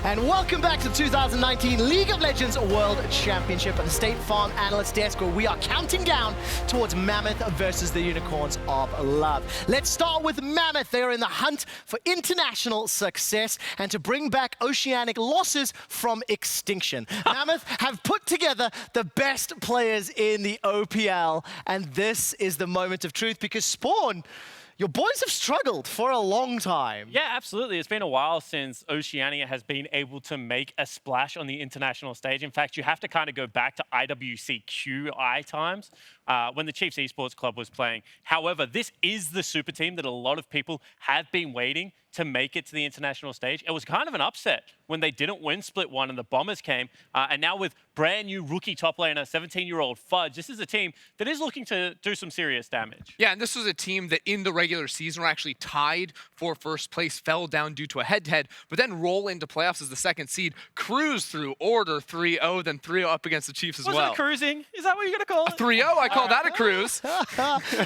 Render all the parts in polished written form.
And welcome back to the 2019 League of Legends World Championship at the State Farm Analyst desk, where we are counting down towards Mammoth versus the Unicorns of Love. Let's start with Mammoth. They are in the hunt for international success and to bring back oceanic losses from extinction. Mammoth have put together the best players in the OPL, and this is the moment of truth because Spawn, your boys have struggled for a long time. Yeah, absolutely. It's been a while since Oceania has been able to make a splash on the international stage. In fact, you have to kind of go back to IWCQI times when the Chiefs Esports Club was playing. However, this is the super team that a lot of people have been waiting to make it to the international stage. It was kind of an upset when they didn't win Split 1 and the Bombers came. And now with brand new rookie top laner, 17-year-old Fudge, this is a team that is looking to do some serious damage. Yeah, and this was a team that in the regular season were actually tied for first place, fell down due to a head-to-head, but then roll into playoffs as the second seed, cruise through Order 3-0, then 3-0 up against the Chiefs as well. Was it cruising? Is that what you're going to call it? 3-0, I call that a cruise.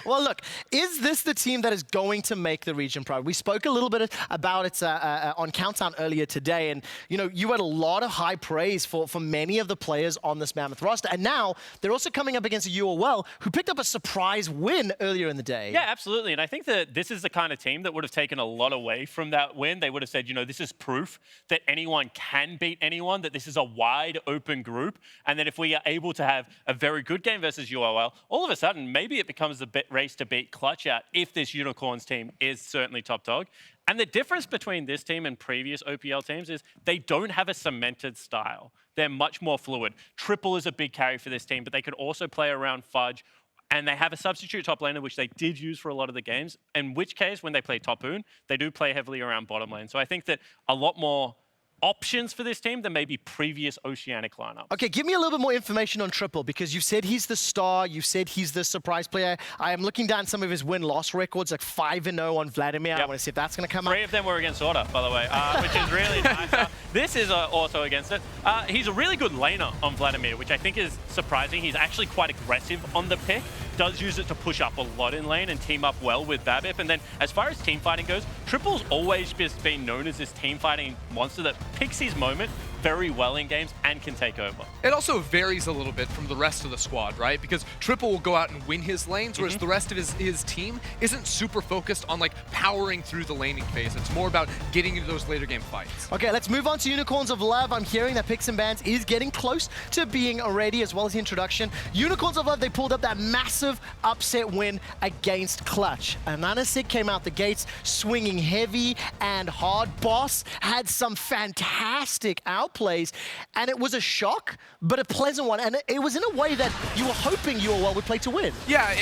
Well, look, is this the team that is going to make the region proud? We spoke a little bit about it on Countdown earlier today, and you had a lot of high praise for many of the players on this Mammoth roster, and now they're also coming up against a UOL who picked up a surprise win earlier in the day. Yeah, absolutely, and I think that this is the kind of team that would have taken a lot away from that win. They would have said, this is proof that anyone can beat anyone, that this is a wide open group, and that if we are able to have a very good game versus UOL, all of a sudden, maybe it becomes a race to beat Clutch out if this Unicorns team is certainly top dog. And the difference between this team and previous OPL teams is they don't have a cemented style. They're much more fluid. Triple is a big carry for this team, but they could also play around Fudge. And they have a substitute top laner, which they did use for a lot of the games, in which case, when they play top boon, they do play heavily around bottom lane. So I think that a lot more options for this team than maybe previous Oceanic lineups. Okay, give me a little bit more information on Triple, because you've said he's the star, you've said he's the surprise player. I am looking down some of his win-loss records, like 5-0 on Vladimir. Yep. I want to see if that's going to come up. 3 of them were against Order, by the way, which is really nice. This is also against it. He's a really good laner on Vladimir, which I think is surprising. He's actually quite aggressive on the pick, does use it to push up a lot in lane and team up well with Babip. And then as far as team fighting goes, Triple's always just been known as this team fighting monster that picks his moment very well in games and can take over. It also varies a little bit from the rest of the squad, right? Because Triple will go out and win his lanes, whereas the rest of his team isn't super focused on powering through the laning phase. It's more about getting into those later game fights. Okay, let's move on to Unicorns of Love. I'm hearing that Picks and Bans is getting close to being ready, as well as the introduction. Unicorns of Love, they pulled up that massive upset win against Clutch. AHaHaCiK came out the gates swinging heavy and hard. Boss had some fantastic outplays, and it was a shock, but a pleasant one. And it was in a way that you were hoping UOL would play to win. Yeah,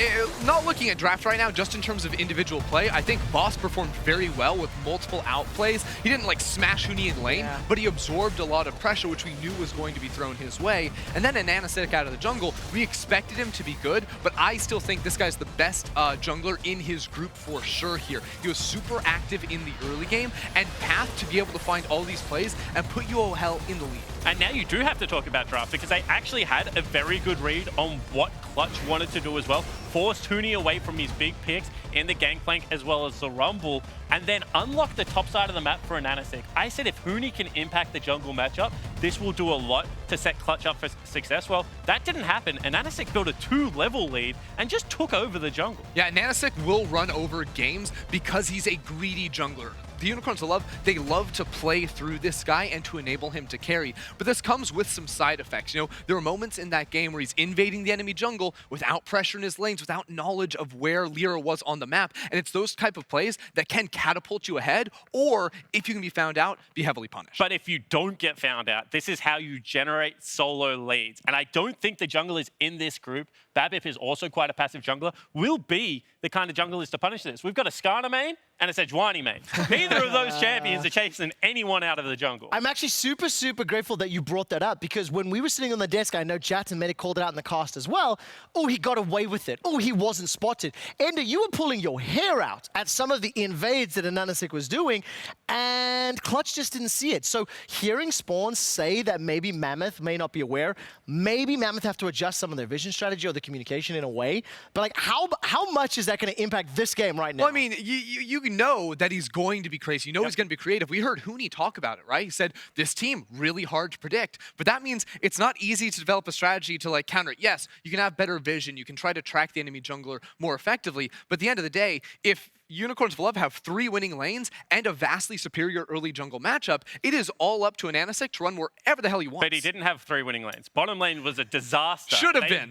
not looking at draft right now, just in terms of individual play, I think Boss performed very well with multiple outplays. He didn't smash Huni in lane, but he absorbed a lot of pressure, which we knew was going to be thrown his way. And then AHaHaCiK out of the jungle, we expected him to be good, but I still think this guy's the best jungler in his group for sure here. He was super active in the early game, and Path to be able to find all these plays and put UOL in the lead. And now you do have to talk about draft, because they actually had a very good read on what Clutch wanted to do as well. Forced Huni away from his big picks in the Gangplank as well as the Rumble, and then unlocked the top side of the map for AHaHaCiK. I said if Huni can impact the jungle matchup, this will do a lot to set Clutch up for success. Well, that didn't happen, and AHaHaCiK built a 2-level lead and just took over the jungle. Yeah, AHaHaCiK will run over games because he's a greedy jungler. The Unicorns of Love, they love to play through this guy and to enable him to carry. But this comes with some side effects. There were moments in that game where he's invading the enemy jungle without pressure in his lanes, without knowledge of where Lyra was on the map. And it's those type of plays that can catapult you ahead, or if you can be found out, be heavily punished. But if you don't get found out, this is how you generate solo leads. And I don't think the junglers in this group, Babip is also quite a passive jungler, will be the kind of junglers to punish this. We've got a Skarner main and a Sejuani main. Neither of those champions are chasing anyone out of the jungle. I'm actually super, super grateful that you brought that up, because when we were sitting on the desk, I know Jat and Medic called it out in the cast as well. Oh, he got away with it. Oh, he wasn't spotted. Ender, you were pulling your hair out at some of the invades that AHaHaCiK was doing, and Clutch just didn't see it. So hearing Spawn say that maybe Mammoth may not be aware, maybe Mammoth have to adjust some of their vision strategy or the communication in a way, but how much is that going to impact this game right now? Well, I mean, you can know that he's going to be crazy. You know he's going to be creative. We heard Huni talk about it, right? He said, this team, really hard to predict. But that means it's not easy to develop a strategy to like counter it. Yes, you can have better vision. You can try to track the enemy jungler more effectively. But at the end of the day, if Unicorns of Love have 3 winning lanes and a vastly superior early jungle matchup, it is all up to an AHaHaCiK to run wherever the hell he wants. But he didn't have 3 winning lanes. Bottom lane was a disaster. Should have been.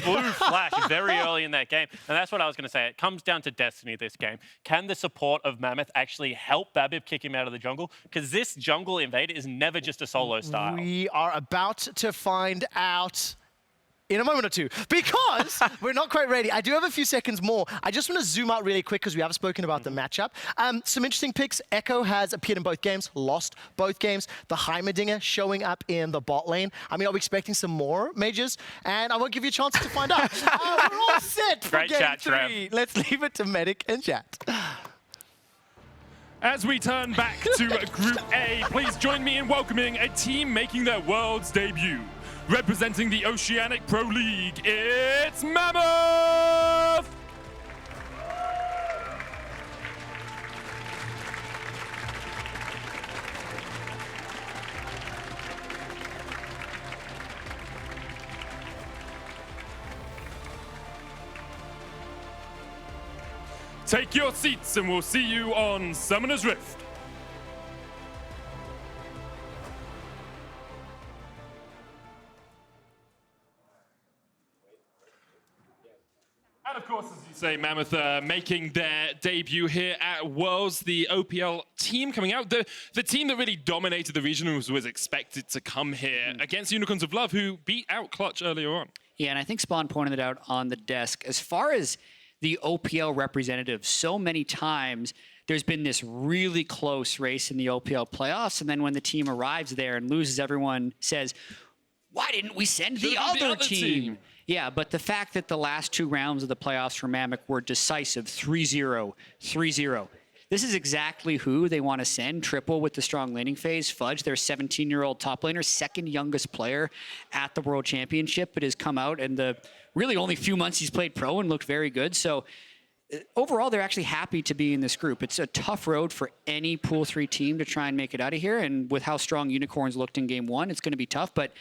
Blue flash very early in that game. And that's what I was going to say. It comes down to destiny this game. Can the support of Mammoth actually help Babip kick him out of the jungle? Because this jungle invade is never just a solo style. We are about to find out in a moment or two, because we're not quite ready. I do have a few seconds more. I just want to zoom out really quick because we have spoken about the matchup. Some interesting picks. Ekko has appeared in both games, lost both games. The Heimerdinger showing up in the bot lane. I mean, are we expecting some more majors? And I won't give you a chance to find out. We're all set for Great game chat, 3. Trev. Let's leave it to Medic and chat. As we turn back to Group A, please join me in welcoming a team making their world's debut. Representing the Oceanic Pro League, it's MAMMOTH! Take your seats and we'll see you on Summoner's Rift. And of course, as you say, Mammoth making their debut here at Worlds, the OPL team coming out. The team that really dominated the regionals was expected to come here against Unicorns of Love, who beat out Clutch earlier on. Yeah, and I think Spawn pointed it out on the desk. As far as the OPL representatives, so many times there's been this really close race in the OPL playoffs, and then when the team arrives there and loses, everyone says, why didn't we send the other team? Yeah, but the fact that the last 2 rounds of the playoffs for MAMMOTH were decisive, 3-0, 3-0. This is exactly who they want to send. Triple with the strong laning phase. Fudge, their 17-year-old top laner, second youngest player at the World Championship, but has come out in the really only few months he's played pro and looked very good. So overall, they're actually happy to be in this group. It's a tough road for any Pool 3 team to try and make it out of here. And with how strong Unicorns looked in Game 1, it's going to be tough. But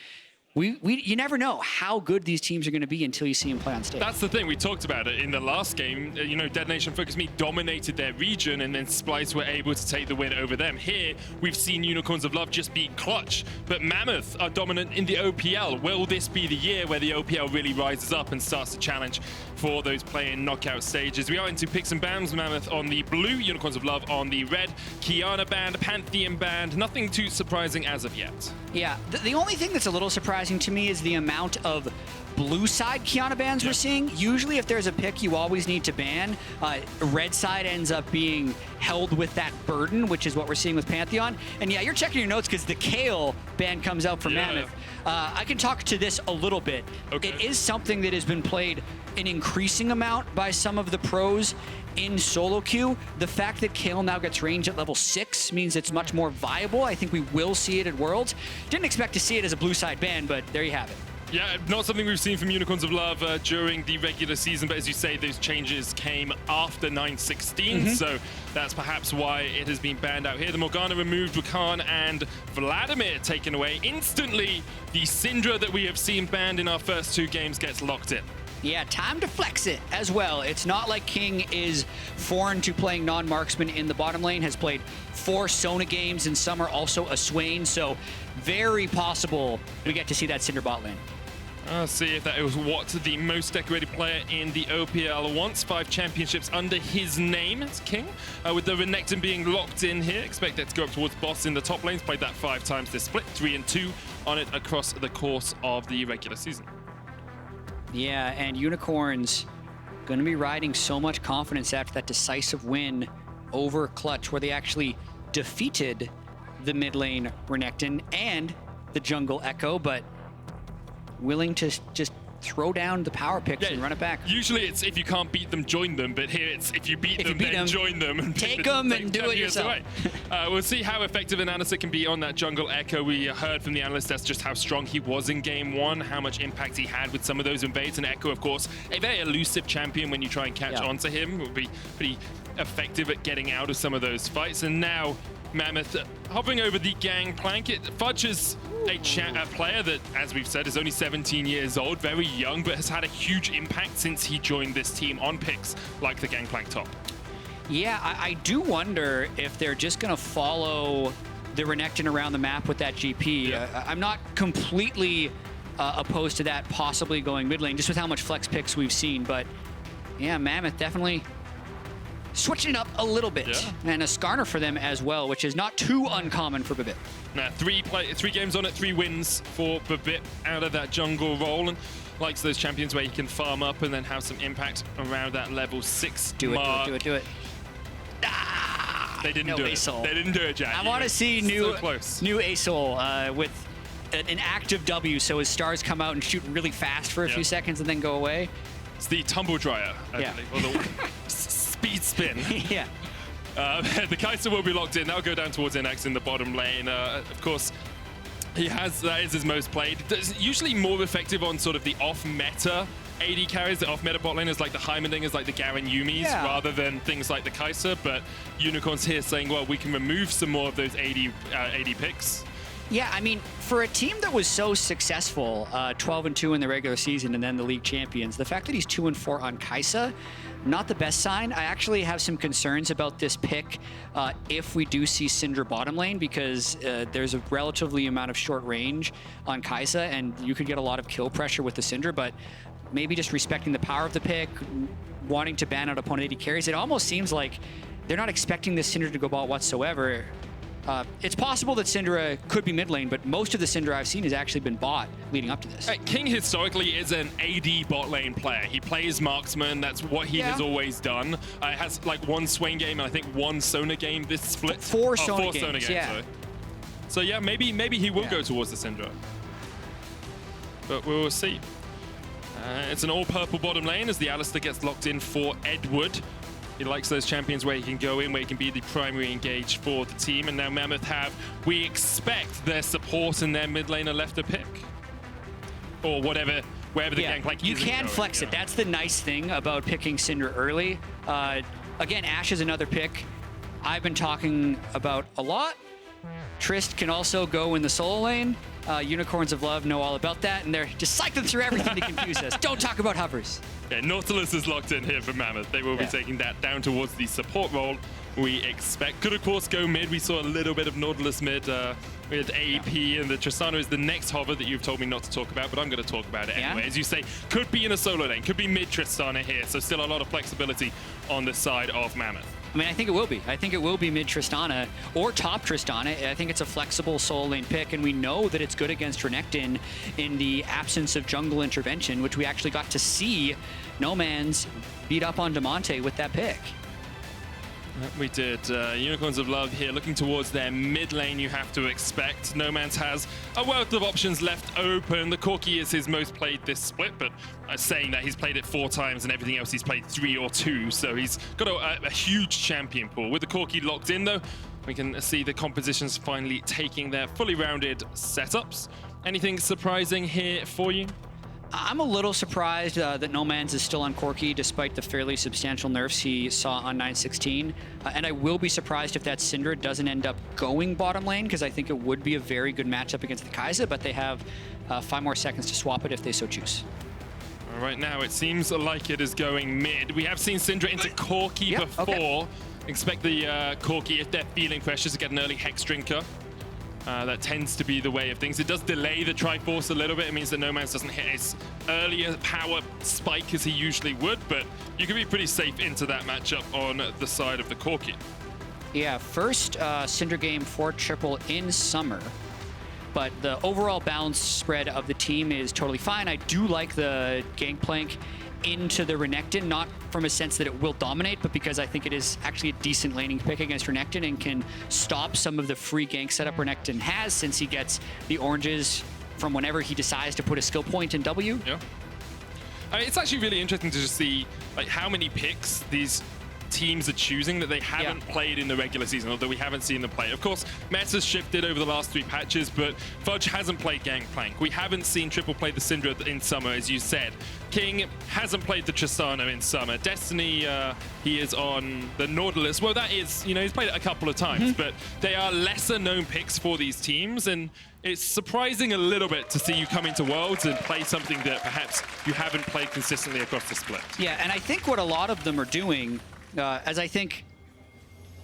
you never know how good these teams are going to be until you see them play on stage. That's the thing. We talked about it in the last game. You know, Dead Nation Focus Me dominated their region, and then Splice were able to take the win over them. Here, we've seen Unicorns of Love just beat Clutch, but Mammoth are dominant in the OPL. Will this be the year where the OPL really rises up and starts to challenge for those play-in knockout stages? We are into picks and bans. Mammoth on the blue, Unicorns of Love on the red. Kiana band, Pantheon band. Nothing too surprising as of yet. Yeah, the only thing that's a little surprising to me is the amount of blue side Kiana bans we're seeing. Usually if there's a pick you always need to ban, red side ends up being held with that burden, which is what we're seeing with Pantheon. And yeah, you're checking your notes because the Kale ban comes out for Mammoth. I can talk to this a little bit. Okay. It is something that has been played an increasing amount by some of the pros in solo queue. The fact that Kale now gets range at level 6 means it's much more viable. I think we will see it at Worlds. Didn't expect to see it as a blue side ban, but there you have it. Yeah, not something we've seen from Unicorns of Love during the regular season, but as you say, those changes came after 9-16, so that's perhaps why it has been banned out here. The Morgana removed, Rakan and Vladimir taken away. Instantly, the Syndra that we have seen banned in our first 2 games gets locked in. Yeah, time to flex it as well. It's not like King is foreign to playing non-marksman in the bottom lane, has played 4 Sona games, and some are also a Swain, so very possible we get to see that Syndra bot lane. See if that was what the most decorated player in the OPL wants. 5 championships under his name as King. With the Renekton being locked in here, expect that to go up towards boss in the top lanes. Played that 5 times this split, 3 and 2 on it across the course of the regular season. Yeah, and Unicorns going to be riding so much confidence after that decisive win over Clutch, where they actually defeated the mid lane Renekton and the jungle Ekko, but willing to just throw down the power picks and run it back. Usually it's if you can't beat them, join them, but here it's if you beat them, then join them. And take them and do it yourself. We'll see how effective an AHaHaCiK can be on that jungle Ekko. We heard from the analyst that's just how strong he was in game 1, how much impact he had with some of those invades, and Ekko, of course, a very elusive champion when you try and catch onto him. It would be pretty effective at getting out of some of those fights. And now Mammoth hovering over the Gangplank. Fudge is a player that, as we've said, is only 17 years old, very young, but has had a huge impact since he joined this team on picks like the Gangplank top. Yeah, I do wonder if they're just going to follow the Renekton around the map with that GP. Yeah. I'm not completely opposed to that possibly going mid lane, just with how much flex picks we've seen. But yeah, Mammoth definitely switching it up a little bit. Yeah. And a Skarner for them as well, which is not too uncommon for Babip. Now, three games on it, 3 wins for Babip out of that jungle role, and likes those champions where he can farm up and then have some impact around that level 6 mark. Do it. They didn't No do ASOL. it. They didn't do it, Jack. I want to see So close. new ASOL with an active W, so his stars come out and shoot really fast for a few seconds and then go away. It's the tumble dryer, I Yeah. believe, or the speed spin. Yeah. The Kai'Sa will be locked in. That'll go down towards Innaxe in the bottom lane. Of course, that is his most played. It's usually more effective on sort of the off-meta AD carries, the off-meta bot laners like the Heimerdingers, like the Garen Yumis, rather than things like the Kai'Sa. But Unicorn's here saying, well, we can remove some more of those AD picks. Yeah, I mean, for a team that was so successful, 12-2 in the regular season and then the league champions, the fact that he's 2-4 on Kai'Sa, not the best sign. I actually have some concerns about this pick if we do see Syndra bottom lane, because there's a relatively amount of short range on Kai'Sa, and you could get a lot of kill pressure with the Syndra, but maybe just respecting the power of the pick, wanting to ban out opponent AD carries. It almost seems like they're not expecting this Syndra to go bot whatsoever. It's possible that Syndra could be mid lane, but most of the Syndra I've seen has actually been bot leading up to this. King historically is an AD bot lane player. He plays marksman. That's what he has always done. Has like 1 Swain game and I think 1 Sona game this split. 4 Sona games, yeah. Sorry. So yeah, maybe he will go towards the Syndra. But we will see. It's an all-purple bottom lane as the Alistar gets locked in for Edward. He likes those champions where he can go in, where he can be the primary engage for the team. And now Mammoth we expect their support and their mid laner left to pick. Or wherever the Gangplank is. You can flex it. That's the nice thing about picking Syndra early. Again, Ashe is another pick I've been talking about a lot. Trist can also go in the solo lane. Unicorns of Love know all about that, and they're just cycling through everything to confuse us. Don't talk about hovers. Yeah, Nautilus is locked in here for Mammoth. They will be taking that down towards the support role, we expect. Could, of course, go mid. We saw a little bit of Nautilus mid with AP, and the Tristana is the next hover that you've told me not to talk about, but I'm going to talk about it anyway. As you say, could be in a solo lane, could be mid Tristana here, so still a lot of flexibility on the side of Mammoth. I mean, I think it will be. I think it will be mid Tristana or top Tristana. I think it's a flexible solo lane pick, and we know that it's good against Renekton in the absence of jungle intervention, which we actually got to see Nomanz beat up on Damonte with that pick. We did. Unicorns of Love here looking towards their mid lane, you have to expect. Nomanz has a wealth of options left open. The Corki is his most played this split, but saying that he's played it 4 times and everything else he's played 3 or 2, so he's got a huge champion pool. With the Corki locked in though, we can see the compositions finally taking their fully rounded setups. Anything surprising here for you? I'm a little surprised that Nomanz is still on Corki despite the fairly substantial nerfs he saw on 9.16. And I will be surprised if that Syndra doesn't end up going bottom lane, because I think it would be a very good matchup against the Kai'Sa, but they have 5 more seconds to swap it if they so choose. Right now, it seems like it is going mid. We have seen Syndra into Corki before. Okay. Expect the Corki, if they're feeling pressure, to get an early Hex Drinker. That tends to be the way of things. It does delay the Triforce a little bit. It means that Nomanz doesn't hit his earlier power spike as he usually would, but you can be pretty safe into that matchup on the side of the Corki. Yeah, first Syndra game for triple in summer, but the overall balance spread of the team is totally fine. I do like the Gangplank into the Renekton, not from a sense that it will dominate, but because I think it is actually a decent laning pick against Renekton and can stop some of the free gank setup Renekton has, since he gets the oranges from whenever he decides to put a skill point in W. Yeah. I mean, it's actually really interesting to just see like how many picks these teams are choosing that they haven't played in the regular season, or that we haven't seen them play. Of course, meta's shifted over the last 3 patches, but Fudge hasn't played Gangplank. We haven't seen Triple play the Syndra in summer, as you said. King hasn't played the Tristana in summer. Destiny, he is on the Nautilus. Well, that is, you know, he's played it a couple of times, but they are lesser known picks for these teams, and it's surprising a little bit to see you come into Worlds and play something that perhaps you haven't played consistently across the split. Yeah, and I think what a lot of them are doing, as I think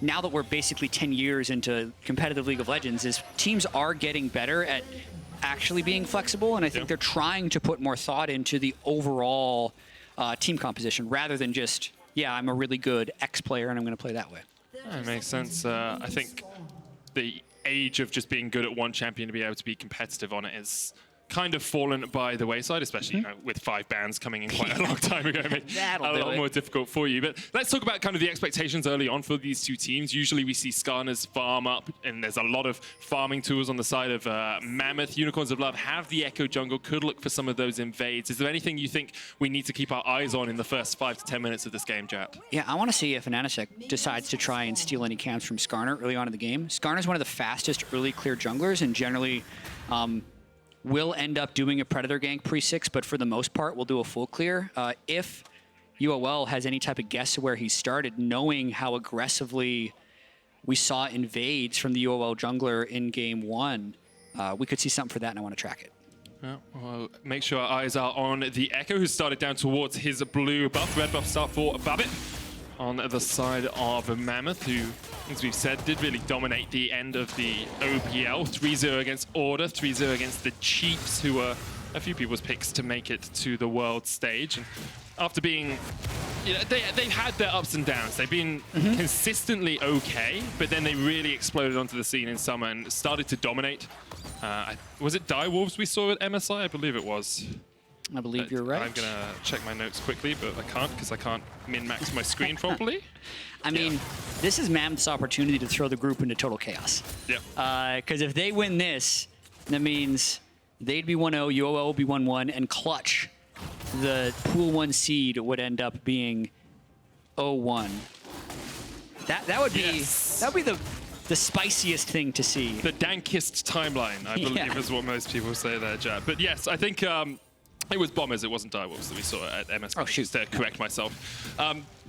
now that we're basically 10 years into competitive League of Legends, is teams are getting better at actually being flexible, and I think they're trying to put more thought into the overall team composition rather than just, yeah, I'm a really good X player and I'm going to play that way. That makes sense. I think the age of just being good at one champion to be able to be competitive on it is kind of fallen by the wayside, especially you know, with 5 bans coming in quite a long time ago. It makes it a lot more difficult for you. But let's talk about kind of the expectations early on for these two teams. Usually we see Skarner's farm up, and there's a lot of farming tools on the side of Mammoth. Unicorns of Love have the Ekko jungle, could look for some of those invades. Is there anything you think we need to keep our eyes on in the first 5 to 10 minutes of this game, Jat? Yeah, I want to see if AHaHaCiK decides to try and steal any camps from Skarner early on in the game. Skarner's one of the fastest early clear junglers, and generally will end up doing a Predator gank pre-6, but for the most part, we'll do a full clear. If UOL has any type of guess of where he started, knowing how aggressively we saw invades from the UOL jungler in game 1, we could see something for that, and I want to track it. Well, make sure our eyes are on the Ekko, who started down towards his blue buff. Red buff start for Babip on the side of Mammoth, who, as we've said, did really dominate the end of the OPL. 3-0 against Order, 3-0 against the Chiefs, who were a few people's picks to make it to the world stage. And after being, you know, they've had their ups and downs. They've been consistently okay, but then they really exploded onto the scene in summer and started to dominate. Was it Direwolves we saw at MSI? I believe it was. I believe you're right. I'm going to check my notes quickly, but I can't because I can't min-max my screen properly. I mean, this is Mammoth's opportunity to throw the group into total chaos. Yeah. Because if they win this, that means they'd be 1-0, UOL will be 1-1, and Clutch, the Pool 1 seed, would end up being 0-1. That would be that would be the spiciest thing to see. The dankest timeline, I believe, is what most people say there, Jad. But yes, I think it was Bombers, it wasn't Direwolves that we saw at MS. Oh, shoot. To correct myself.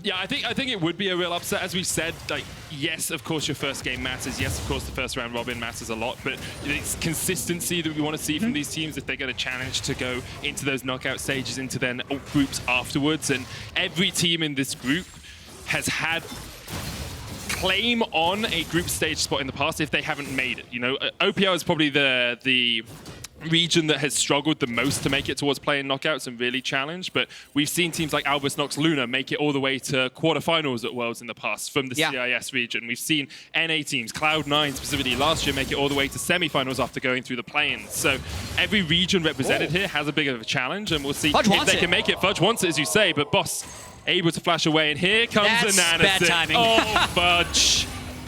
Yeah, I think it would be a real upset. As we said, like, yes, of course, your first game matters. Yes, of course, the first round robin matters a lot. But it's consistency that we want to see from these teams if they're going to challenge to go into those knockout stages, into their groups afterwards. And every team in this group has had claim on a group stage spot in the past if they haven't made it. You know, OPL is probably the region that has struggled the most to make it towards playing knockouts and really challenge, but we've seen teams like Albus Nox Luna make it all the way to quarterfinals at Worlds in the past from the CIS region. We've seen NA teams, Cloud9 specifically last year, make it all the way to semifinals after going through the play-ins. So every region represented here has a bit of a challenge, and we'll see if they can make it. Fudge wants it, as you say, but Boss able to flash away, and here comes AHaHaCiK. Bad timing. Oh, Fudge.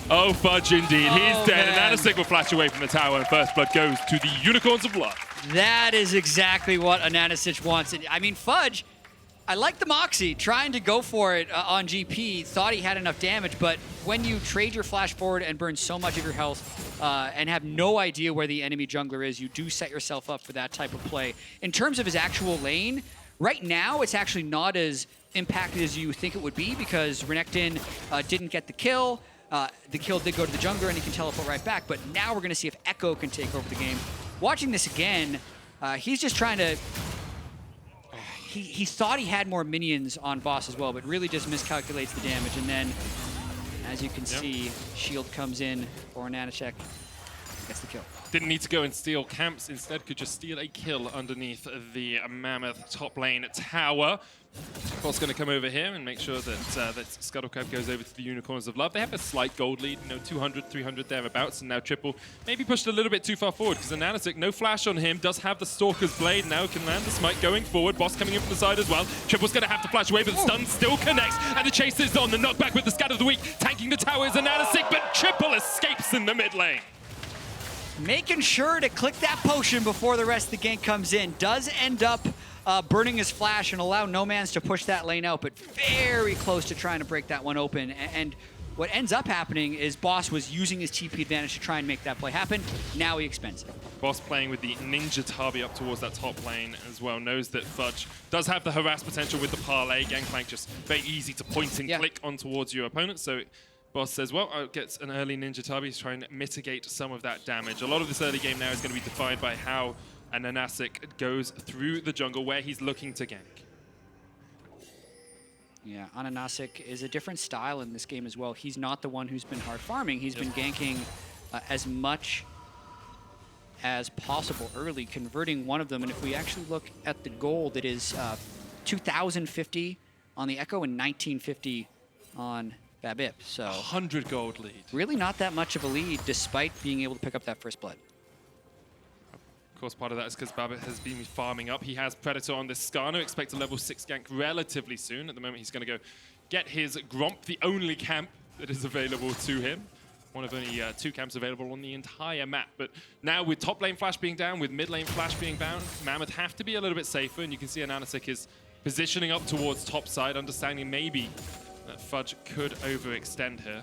Oh, Fudge indeed. He's dead, and AHaHaCiK will flash away from the tower, and first blood goes to the Unicorns of Love. That is exactly what AHaHaCiK wants. I mean, Fudge, I like the Moxie, trying to go for it on GP, thought he had enough damage, but when you trade your flash forward and burn so much of your health and have no idea where the enemy jungler is, you do set yourself up for that type of play. In terms of his actual lane, right now it's actually not as impacted as you think it would be because Renekton didn't get the kill. The kill did go to the jungler, and he can teleport right back. But now we're going to see if Ekko can take over the game. Watching this again, he's just trying to... He thought he had more minions on boss as well, but really just miscalculates the damage. And then, as you can see, shield comes in for AHaHaCiK. Gets the kill. Didn't need to go and steal camps. Instead, could just steal a kill underneath the Mammoth top lane tower. Boss going to come over here and make sure that that Scuttlecrab goes over to the Unicorns of Love. They have a slight gold lead, you know, 200, 300 thereabouts, and now Triple maybe pushed a little bit too far forward because AHaHaCiK, no flash on him, does have the Stalker's Blade, now can land the smite going forward. Boss coming in from the side as well. Triple's going to have to flash away, but the stun still connects, and the chase is on. The knockback with the Scatter of the Weak, tanking the tower is AHaHaCiK, but Triple escapes in the mid lane. Making sure to click that potion before the rest of the gank comes in. Does end up burning his flash and allow Nomanz to push that lane out, but very close to trying to break that one open. And what ends up happening is Boss was using his TP advantage to try and make that play happen. Now he expends it. Boss playing with the Ninja Tabi up towards that top lane as well, knows that Fudge does have the harass potential with the parlay. Gangplank just very easy to point and click on towards your opponent. So Boss says, well, I'll get an early Ninja Tabi to try and mitigate some of that damage. A lot of this early game now is going to be defined by how an AHaHaCiK goes through the jungle, where he's looking to gank. Yeah, AHaHaCiK is a different style in this game as well. He's not the one who's been hard farming. He's been ganking as much as possible early, converting one of them. And if we actually look at the gold, it is 2,050 on the Ekko and 1,950 on Babip. So 100 gold lead. Really not that much of a lead, despite being able to pick up that first blood. Of course, part of that is because Babip has been farming up. He has Predator on this Skarner. Expect a level 6 gank relatively soon. At the moment, he's going to go get his Gromp, the only camp that is available to him. One of only 2 camps available on the entire map. But now with top lane flash being down, with mid lane flash being down, Mammoth have to be a little bit safer. And you can see AHaHaCiK is positioning up towards top side, understanding maybe that Fudge could overextend here.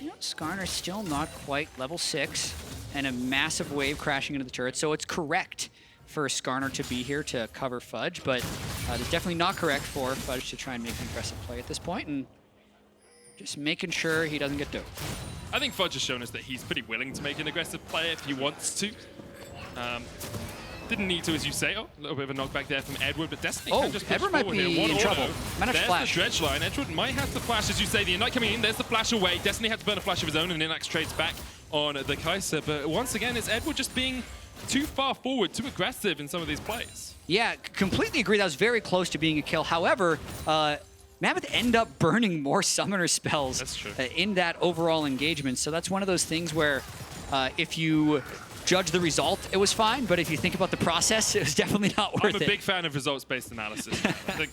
You know, Skarner's still not quite level 6, and a massive wave crashing into the turret, so it's correct for Skarner to be here to cover Fudge, but it's definitely not correct for Fudge to try and make an aggressive play at this point, and just making sure he doesn't get duped. I think Fudge has shown us that he's pretty willing to make an aggressive play if he wants to. Didn't need to, as you say. Oh, a little bit of a knockback there from Edward, but Destiny can just push Edward might forward be here. in trouble. Might have to There's flash. the dredge line. Edward might have to flash, as you say. The Ignite coming in. There's the flash away. Destiny had to burn a flash of his own, and Innaxe trades back on the Kai'Sa. But once again, it's Edward just being too far forward, too aggressive in some of these plays. Yeah, completely agree. That was very close to being a kill. However, Mammoth end up burning more summoner spells in that overall engagement. So that's one of those things where if you judge the result, it was fine. But if you think about the process, it was definitely not worth it. I'm a big fan of results-based analysis. I think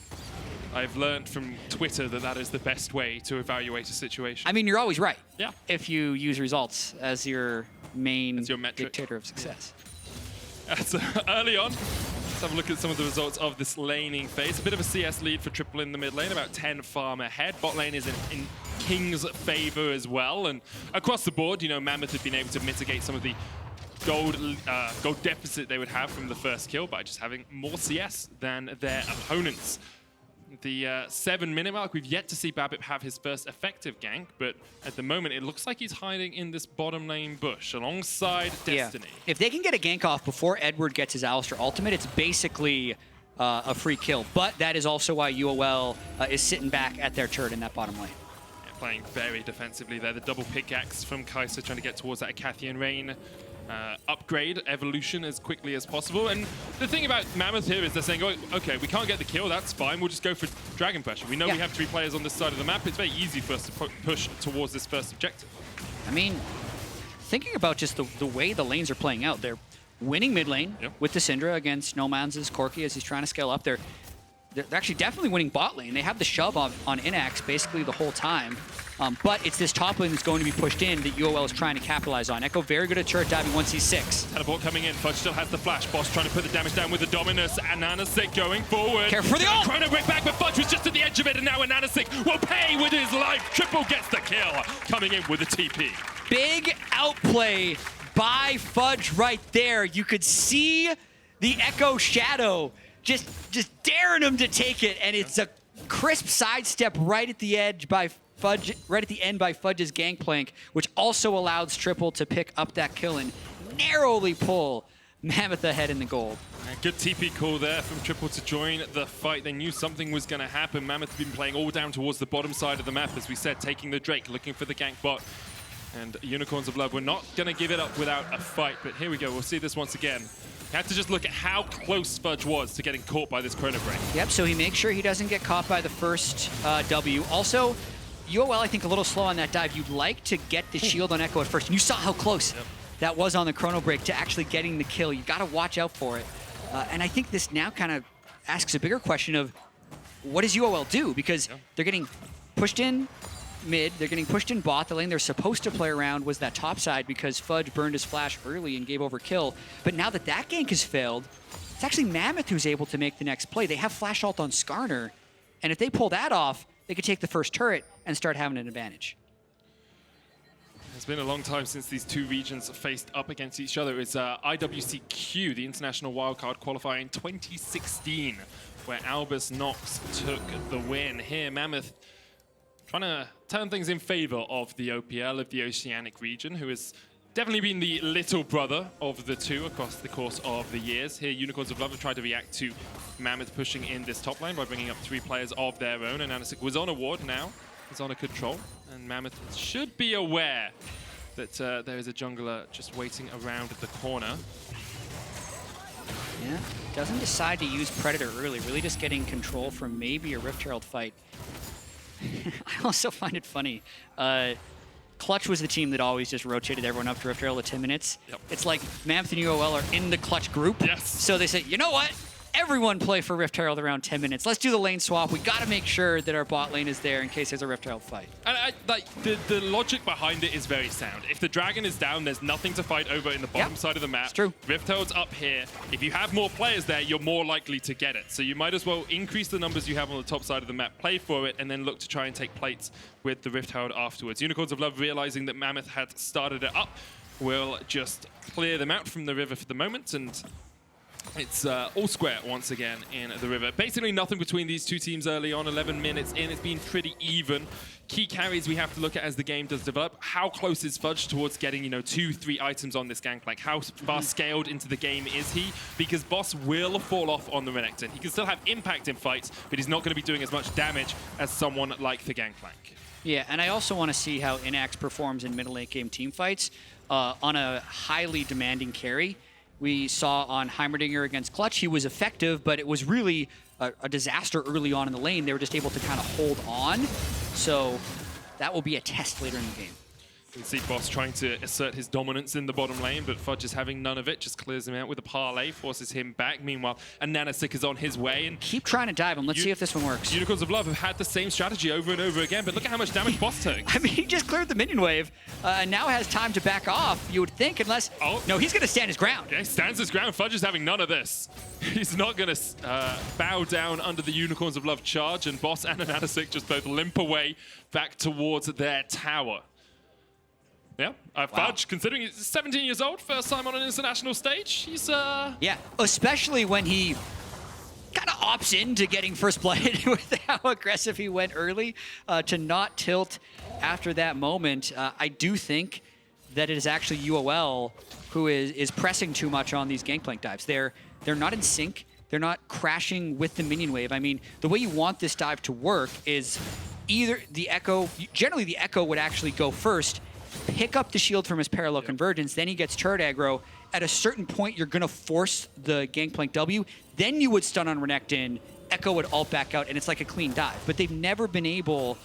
I've learned from Twitter that that is the best way to evaluate a situation. I mean, you're always right. Yeah. If you use results as your main metric. dictator of success. So early on, let's have a look at some of the results of this laning phase. A bit of a CS lead for Triple in the mid lane, about 10 farm ahead. Bot lane is in King's favor as well. And across the board, you know, Mammoth have been able to mitigate some of the gold deficit they would have from the first kill by just having more CS than their opponents. The 7-minute mark, we've yet to see Babip have his first effective gank, but at the moment it looks like he's hiding in this bottom lane bush alongside Destiny. Yeah. If they can get a gank off before Edward gets his Alistar ultimate, it's basically a free kill. But that is also why UOL is sitting back at their turret in that bottom lane. Yeah, playing very defensively there. The double pickaxe from Kai'Sa trying to get towards that Acathian Rain upgrade, evolution as quickly as possible. And the thing about Mammoth here is they're saying, oh, okay, we can't get the kill, that's fine, we'll just go for Dragon Pressure. We know we have 3 players on this side of the map, it's very easy for us to push towards this first objective. I mean, thinking about just the way the lanes are playing out, they're winning mid lane with the Syndra against Nomanz's Corki as he's trying to scale up. They're actually definitely winning bot lane. They have the shove on Innaxe basically the whole time. But it's this top lane that's going to be pushed in that UOL is trying to capitalize on. Ekko very good at turret diving once he's 6. Teleport coming in. Fudge still has the flash. Boss trying to put the damage down with the Dominus. And AHaHaCiK going forward. Careful for the ult! Chrono break back, but Fudge was just at the edge of it, and now AHaHaCiK will pay with his life. Triple gets the kill, coming in with a TP. Big outplay by Fudge right there. You could see the Ekko shadow just daring him to take it, and it's a crisp sidestep right at the edge by Fudge, right at the end by Fudge's Gangplank, which also allows Triple to pick up that kill and narrowly pull Mammoth ahead in the gold. Good TP call there from Triple to join the fight. They knew something was going to happen. Mammoth have been playing all down towards the bottom side of the map, as we said, taking the Drake, looking for the gank bot. And Unicorns of Love were not going to give it up without a fight, but here we go. We'll see this once again. You have to just look at how close Fudge was to getting caught by this chrono break. Yep, so he makes sure he doesn't get caught by the first W. Also, UOL, I think, a little slow on that dive. You'd like to get the shield on Ekko at first. And you saw how close that was on the chrono break to actually getting the kill. You got to watch out for it. And I think this now kind of asks a bigger question of what does UOL do? Because they're getting pushed in mid. They're getting pushed in bot. The lane they're supposed to play around was that top side because Fudge burned his flash early and gave over kill. But now that that gank has failed, it's actually Mammoth who's able to make the next play. They have flash ult on Skarner, and if they pull that off, they could take the first turret and start having an advantage. It's been a long time since these two regions faced up against each other. It's IWCQ, the International Wildcard Qualifier in 2016, where Albus Nox took the win. Here, Mammoth trying to turn things in favor of the OPL, of the Oceanic region, who has definitely been the little brother of the two across the course of the years. Here, Unicorns of Love have tried to react to Mammoth pushing in this top lane by bringing up 3 players of their own, and AHaHaCiK was on a ward now. Is on a control, and Mammoth should be aware that there is a jungler just waiting around the corner. Yeah, doesn't decide to use Predator early, really just getting control from maybe a Rift Herald fight. I also find it funny. Clutch was the team that always just rotated everyone up to Rift Herald at 10 minutes. Yep. It's like Mammoth and UOL are in the Clutch group. Yes. So they said, you know what? Everyone play for Rift Herald around 10 minutes. Let's do the lane swap. We got to make sure that our bot lane is there in case there's a Rift Herald fight. And the logic behind it is very sound. If the dragon is down, there's nothing to fight over in the bottom side of the map. It's true. Rift Herald's up here. If you have more players there, you're more likely to get it. So you might as well increase the numbers you have on the top side of the map, play for it, and then look to try and take plates with the Rift Herald afterwards. Unicorns of Love, realizing that Mammoth had started it up, will just clear them out from the river for the moment, and it's all square once again in the river. Basically nothing between these two teams early on. 11 minutes in, it's been pretty even. Key carries we have to look at as the game does develop. How close is Fudge towards getting, 2-3 items on this Gangplank? How far scaled into the game is he? Because Boss will fall off on the Renekton. He can still have impact in fights, but he's not going to be doing as much damage as someone like the Gangplank. Yeah, and I also want to see how Innaxe performs in middle late game team fights on a highly demanding carry. We saw on Heimerdinger against Clutch, he was effective, but it was really a disaster early on in the lane. They were just able to kind of hold on. So that will be a test later in the game. You can see Boss trying to assert his dominance in the bottom lane, but Fudge is having none of it, just clears him out with a parlay, forces him back. Meanwhile, AHaHaCiK is on his way. And keep trying to dive him. Let's see if this one works. Unicorns of Love have had the same strategy over and over again, but look at how much damage Boss takes. I mean, he just cleared the minion wave and now has time to back off, you would think, unless... Oh. No, he's going to stand his ground. Yeah, he stands his ground. Fudge is having none of this. He's not going to bow down under the Unicorns of Love charge, and Boss and AHaHaCiK just both limp away back towards their tower. Yeah, Fudge, considering he's 17 years old, first time on an international stage, he's... Yeah, especially when he kind of opts into getting first blood with how aggressive he went early to not tilt after that moment. I do think that it is actually UOL who is pressing too much on these Gangplank dives. They're not in sync. They're not crashing with the minion wave. I mean, the way you want this dive to work is either the Ekko... Generally, the Ekko would actually go first, pick up the shield from his parallel convergence, then he gets turret aggro. At a certain point, you're going to force the Gangplank W. Then you would stun on Renekton, Ekko would ult back out, and it's like a clean dive. But they've never been able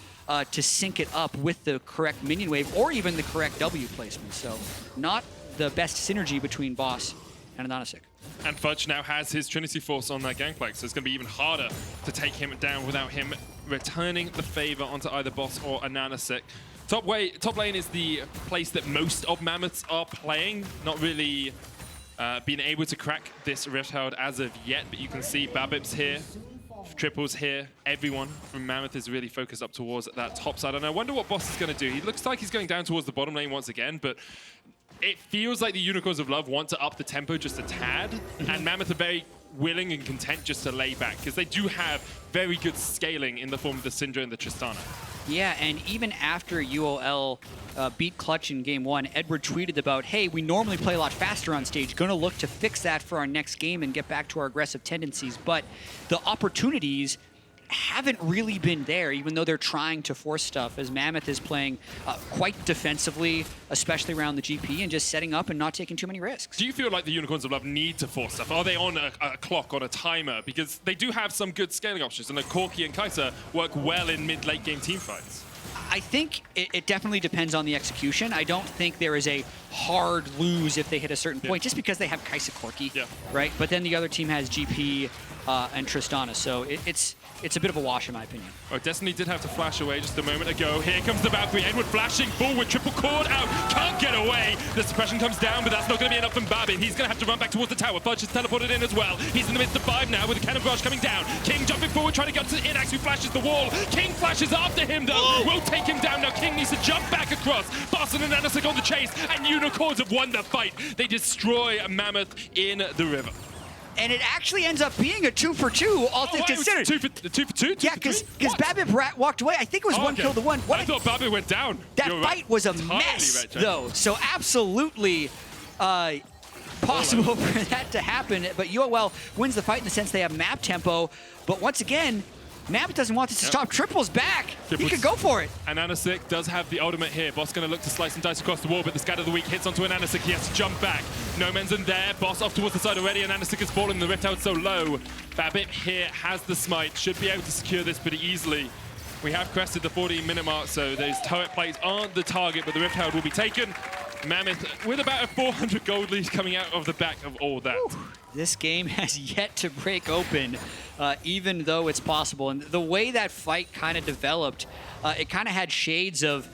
to sync it up with the correct minion wave or even the correct W placement. So not the best synergy between Boss and AHaHaCiK. And Fudge now has his Trinity Force on that Gangplank, so it's going to be even harder to take him down without him returning the favor onto either Boss or AHaHaCiK. Top lane is the place that most of Mammoths are playing. Not really being able to crack this Rift Herald as of yet, but you can see Babip's here, Triple's here. Everyone from Mammoth is really focused up towards that top side. And I wonder what Boss is going to do. He looks like he's going down towards the bottom lane once again, but it feels like the Unicorns of Love want to up the tempo just a tad, and Mammoth are very willing and content just to lay back, because they do have very good scaling in the form of the Syndra and the Tristana. Yeah, and even after UOL beat Clutch in game 1, Edward tweeted about, hey, we normally play a lot faster on stage, gonna look to fix that for our next game and get back to our aggressive tendencies, but the opportunities haven't really been there, even though they're trying to force stuff, as Mammoth is playing quite defensively, especially around the GP, and just setting up and not taking too many risks. Do you feel like the Unicorns of Love need to force stuff? Are they on a clock, on a timer? Because they do have some good scaling options, and the Corki and Kai'Sa work well in mid-late game team fights. I think it definitely depends on the execution. I don't think there is a hard lose if they hit a certain point, just because they have Kai'Sa Corki, right? But then the other team has GP and Tristana, so it's it's a bit of a wash in my opinion. Oh, Destiny did have to flash away just a moment ago. Here comes the Valkyrie. Edward flashing forward, triple cord out, can't get away. The suppression comes down, but that's not going to be enough from Babip. He's going to have to run back towards the tower. Fudge has teleported in as well. He's in the midst of 5 now with the cannon barrage coming down. King jumping forward, trying to get to Innaxe, who flashes the wall. King flashes after him though. Will take him down now. King needs to jump back across. Boston and AHaHaCiK on the chase, and Unicorns have won the fight. They destroy Mammoth in the river. And it actually ends up being a 2-for-2, all things considered. 2 for 2? Yeah, because Babip walked away. I think it was 1 kill to 1. I thought Babip went down. That fight was a mess, though. So absolutely possible for that to happen. But UOL wins the fight in the sense they have map tempo. But once again, Mammoth doesn't want this to stop. Triple's back. He could go for it. And AHaHaCiK does have the ultimate here. Boss going to look to slice and dice across the wall, but the Scatter of the Weak hits onto an AHaHaCiK. He has to jump back. Nomanz in there. Boss off towards the side already, and AHaHaCiK is falling. The Rift out so low. Babip here has the smite. Should be able to secure this pretty easily. We have crested the 14-minute mark, so those turret plates aren't the target, but the Rift Herald will be taken. Mammoth with about a 400 gold lead coming out of the back of all that. This game has yet to break open, even though it's possible. And the way that fight kind of developed, it kind of had shades of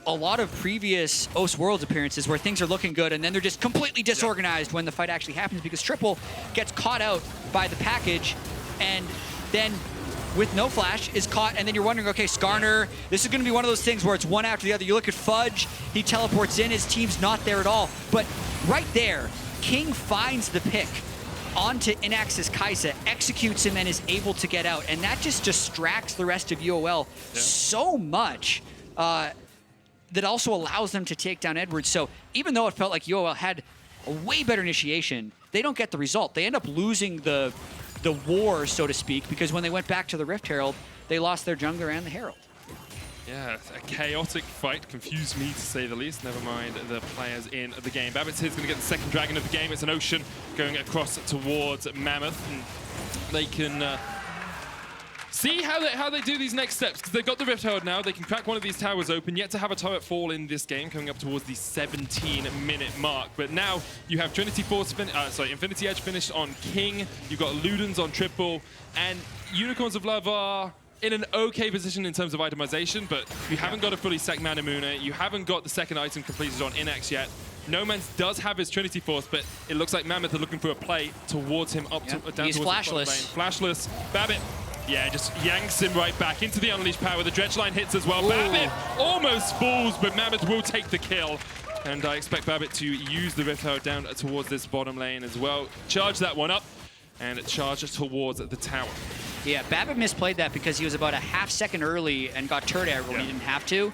a lot of previous OS Worlds appearances where things are looking good and then they're just completely disorganized when the fight actually happens because Triple gets caught out by the package and then with no flash is caught, and then you're wondering, okay, Skarner, this is going to be one of those things where it's one after the other. You look at Fudge, he teleports in, his team's not there at all. But right there, King finds the pick onto Innaxe's Kai'Sa, executes him, and is able to get out. And that just distracts the rest of UOL so much that also allows them to take down Edwards. So even though it felt like UOL had a way better initiation, they don't get the result. They end up losing the war, so to speak, because when they went back to the Rift Herald, they lost their jungler and the Herald. Yeah, a chaotic fight, confused me to say the least, never mind the players in the game. Babip's here is going to get the second dragon of the game. It's an Ocean going across towards Mammoth, and they can see how they do these next steps, because they've got the Rift Herald now. They can crack one of these towers open, yet to have a turret fall in this game, coming up towards the 17-minute mark. But now you have Infinity Edge finished on King, you've got Ludens on Triple, and Unicorns of Love are in an okay position in terms of itemization, but you haven't got a fully stacked Manamuna, you haven't got the second item completed on Innaxe yet. Nomanz does have his Trinity Force, but it looks like Mammoth are looking for a play towards him, down He's towards flashless. Flashless. Babip, yeah, just yanks him right back into the Unleashed power. The Dredge line hits as well. Babip almost falls, but Mammoth will take the kill. And I expect Babip to use the Rift Herald down towards this bottom lane as well. Charge that one up, and charge towards the tower. Yeah, Babip misplayed that because he was about a half second early and got turret aggro when he didn't have to.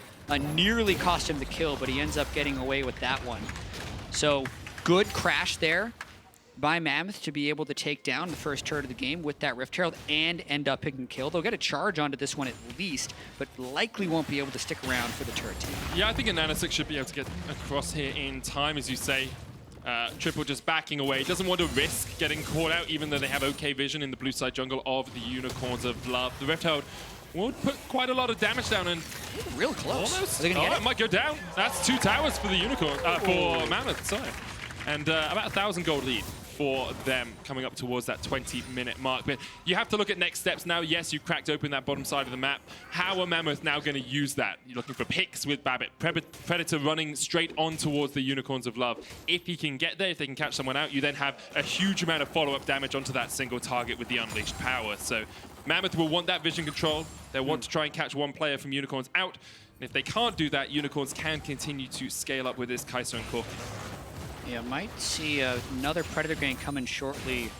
Nearly cost him the kill, but he ends up getting away with that one. So good crash there by Mammoth to be able to take down the first turret of the game with that Rift Herald and end up picking kill. They'll get a charge onto this one at least, but likely won't be able to stick around for the turret team. Yeah, I think AHaHaCiK should be able to get across here in time, as you say. Triple just backing away, doesn't want to risk getting caught out, even though they have okay vision in the blue side jungle of the Unicorns of Love. The Rift Herald will put quite a lot of damage down, and real close. Almost. Are they gonna get it might go down. That's 2 towers for the Unicorn, for Mammoth, sorry. And about 1,000 gold lead for them coming up towards that 20-minute mark. But you have to look at next steps now. Yes, you cracked open that bottom side of the map. How are Mammoth now going to use that? You're looking for picks with Babip. Predator running straight on towards the Unicorns of Love. If he can get there, if they can catch someone out, you then have a huge amount of follow-up damage onto that single target with the Unleashed power. So Mammoth will want that vision control. They'll want to try and catch one player from Unicorns out. And if they can't do that, Unicorns can continue to scale up with this Kai'Sa and Corki. Yeah, might see another Predator gang coming shortly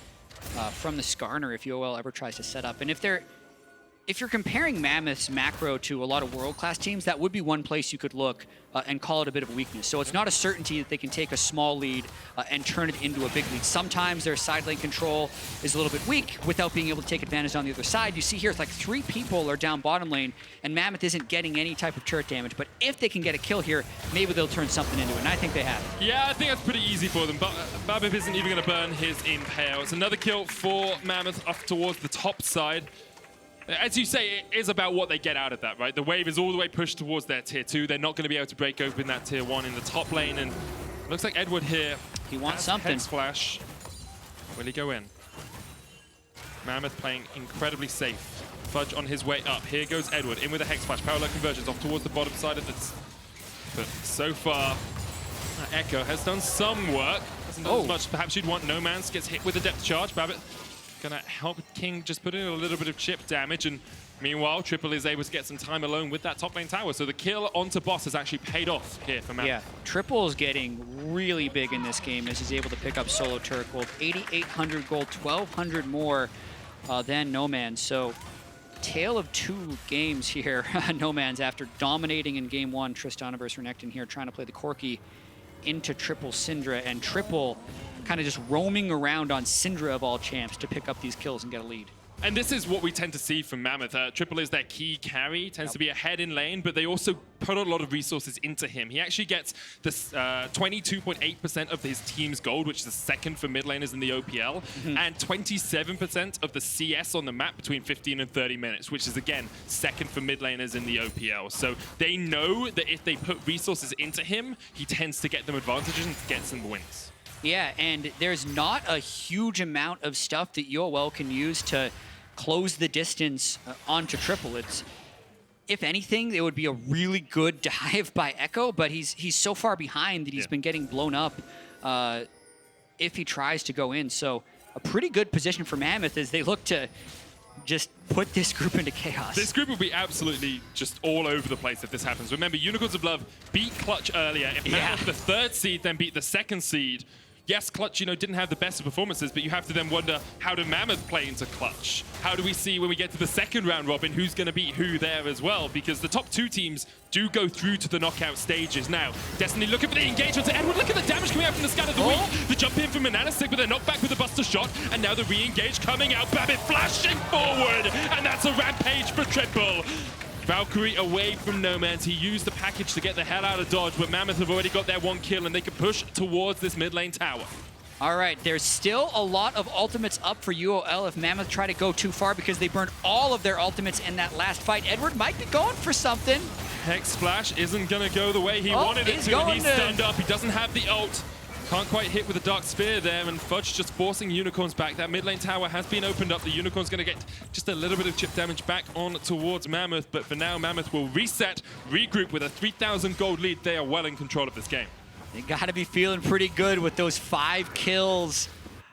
from the Skarner if UOL ever tries to set up. And if you're comparing Mammoth's macro to a lot of world-class teams, that would be one place you could look and call it a bit of a weakness. So it's not a certainty that they can take a small lead and turn it into a big lead. Sometimes their side lane control is a little bit weak without being able to take advantage on the other side. You see here, it's like 3 people are down bottom lane, and Mammoth isn't getting any type of turret damage. But if they can get a kill here, maybe they'll turn something into it, and I think they have. Yeah, I think that's pretty easy for them. But Babip isn't even going to burn his Impale. It's another kill for Mammoth up towards the top side. As you say, it is about what they get out of that, right? The wave is all the way pushed towards their tier 2. They're not going to be able to break open that tier 1 in the top lane. And it looks like Edward here. He wants something. Hex flash. Will he go in? Mammoth playing incredibly safe Fudge on his way up. Here goes Edward, in with a Hex Flash. Parallel conversions off towards the bottom side of this. But so far, Ekko has done some work. Hasn't done as much perhaps you'd want. Nomanz gets hit with a depth charge. Babip gonna help King just put in a little bit of chip damage, and meanwhile, Triple is able to get some time alone with that top lane tower. So the kill onto boss has actually paid off here for Mammoth. Yeah, Triple is getting really big in this game as he's able to pick up solo turret gold. 8,800 gold, 1,200 more than Nomanz. So tale of two games here. Nomanz, after dominating in game one, Tristana versus Renekton here, trying to play the Corki into Triple Syndra, and Triple kind of just roaming around on Syndra of all champs to pick up these kills and get a lead. And this is what we tend to see from Mammoth. Triple is their key carry, tends to be ahead in lane, but they also put a lot of resources into him. He actually gets this 22.8% of his team's gold, which is the second for mid laners in the OPL, and 27% of the CS on the map between 15 and 30 minutes, which is, again, second for mid laners in the OPL. So they know that if they put resources into him, he tends to get them advantages and get some wins. Yeah, and there's not a huge amount of stuff that UOL can use to close the distance onto Triple. It's, if anything, it would be a really good dive by Ekko, but he's so far behind that he's been getting blown up if he tries to go in. So a pretty good position for Mammoth as they look to just put this group into chaos. This group will be absolutely just all over the place if this happens. Remember, Unicorns of Love beat Clutch earlier. If Mammoth, the third seed, then beat the second seed, yes, Clutch, didn't have the best of performances, but you have to then wonder, how do Mammoth play into Clutch? How do we see when we get to the second round robin who's going to beat who there as well? Because the top two teams do go through to the knockout stages. Now, Destiny looking for the engagement to Edward. Look at the damage coming out from the Scan of the Week. The jump in from Analyst with a knockback with a Buster Shot, and now the re-engage coming out. Babip flashing forward, and that's a rampage for Triple. Valkyrie away from Nomanz. He used the package to get the hell out of dodge, but Mammoth have already got their one kill, and they can push towards this mid lane tower. All right, there's still a lot of ultimates up for UOL if Mammoth try to go too far because they burned all of their ultimates in that last fight. Edward might be going for something. Hex Splash isn't going to go the way he wanted it to, and he's stunned up. He doesn't have the ult. Can't quite hit with the Dark Sphere there, and Fudge just forcing Unicorns back. That mid lane tower has been opened up. The Unicorn's going to get just a little bit of chip damage back on towards Mammoth, but for now, Mammoth will reset, regroup with a 3,000 gold lead. They are well in control of this game. They got to be feeling pretty good with those 5 kills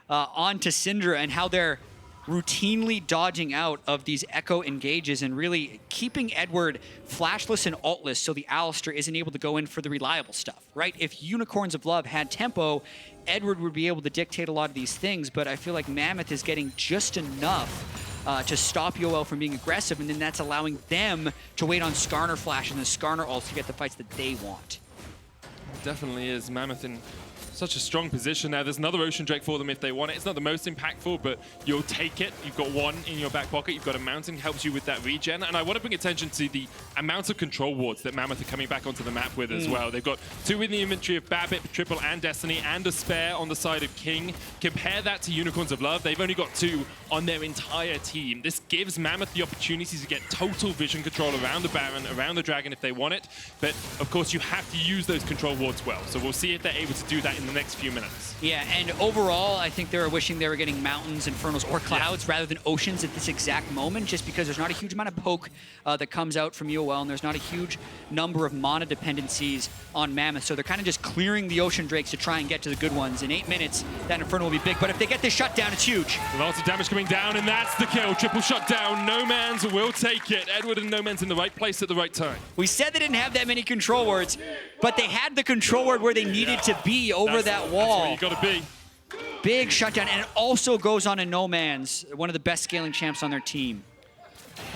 onto Syndra and how they're routinely dodging out of these Ekko engages and really keeping Edward flashless and ultless so the Alistar isn't able to go in for the reliable stuff, right? If Unicorns of Love had tempo, Edward would be able to dictate a lot of these things, but I feel like Mammoth is getting just enough to stop UOL from being aggressive, and then that's allowing them to wait on Skarner flash and the Skarner ult to get the fights that they want. It definitely is. Mammoth in such a strong position now. There's another Ocean Drake for them if they want it. It's not the most impactful, but you'll take it. You've got one in your back pocket. You've got a mountain, helps you with that regen. And I want to bring attention to the amount of control wards that Mammoth are coming back onto the map with as well. They've got 2 in the inventory of Babip, Triple, and Destiny, and a spare on the side of King. Compare that to Unicorns of Love. They've only got 2 on their entire team. This gives Mammoth the opportunity to get total vision control around the Baron, around the Dragon if they want it. But, of course, you have to use those control wards well. So we'll see if they're able to do that in the next few minutes. Yeah, and overall, I think they were wishing they were getting mountains, infernals, or clouds rather than oceans at this exact moment, just because there's not a huge amount of poke that comes out from UOL, and there's not a huge number of mana dependencies on Mammoth, so they're kind of just clearing the Ocean Drakes to try and get to the good ones. In 8 minutes, that infernal will be big, but if they get this shutdown, it's huge. Lots of damage coming down, and that's the kill. Triple shutdown. Nomanz will take it. Edward and Nomanz in the right place at the right time. We said they didn't have that many control wards, but they had the control ward where they needed to be over that wall. That's where you got to be. Big shutdown, and it also goes on to Nomanz, one of the best scaling champs on their team.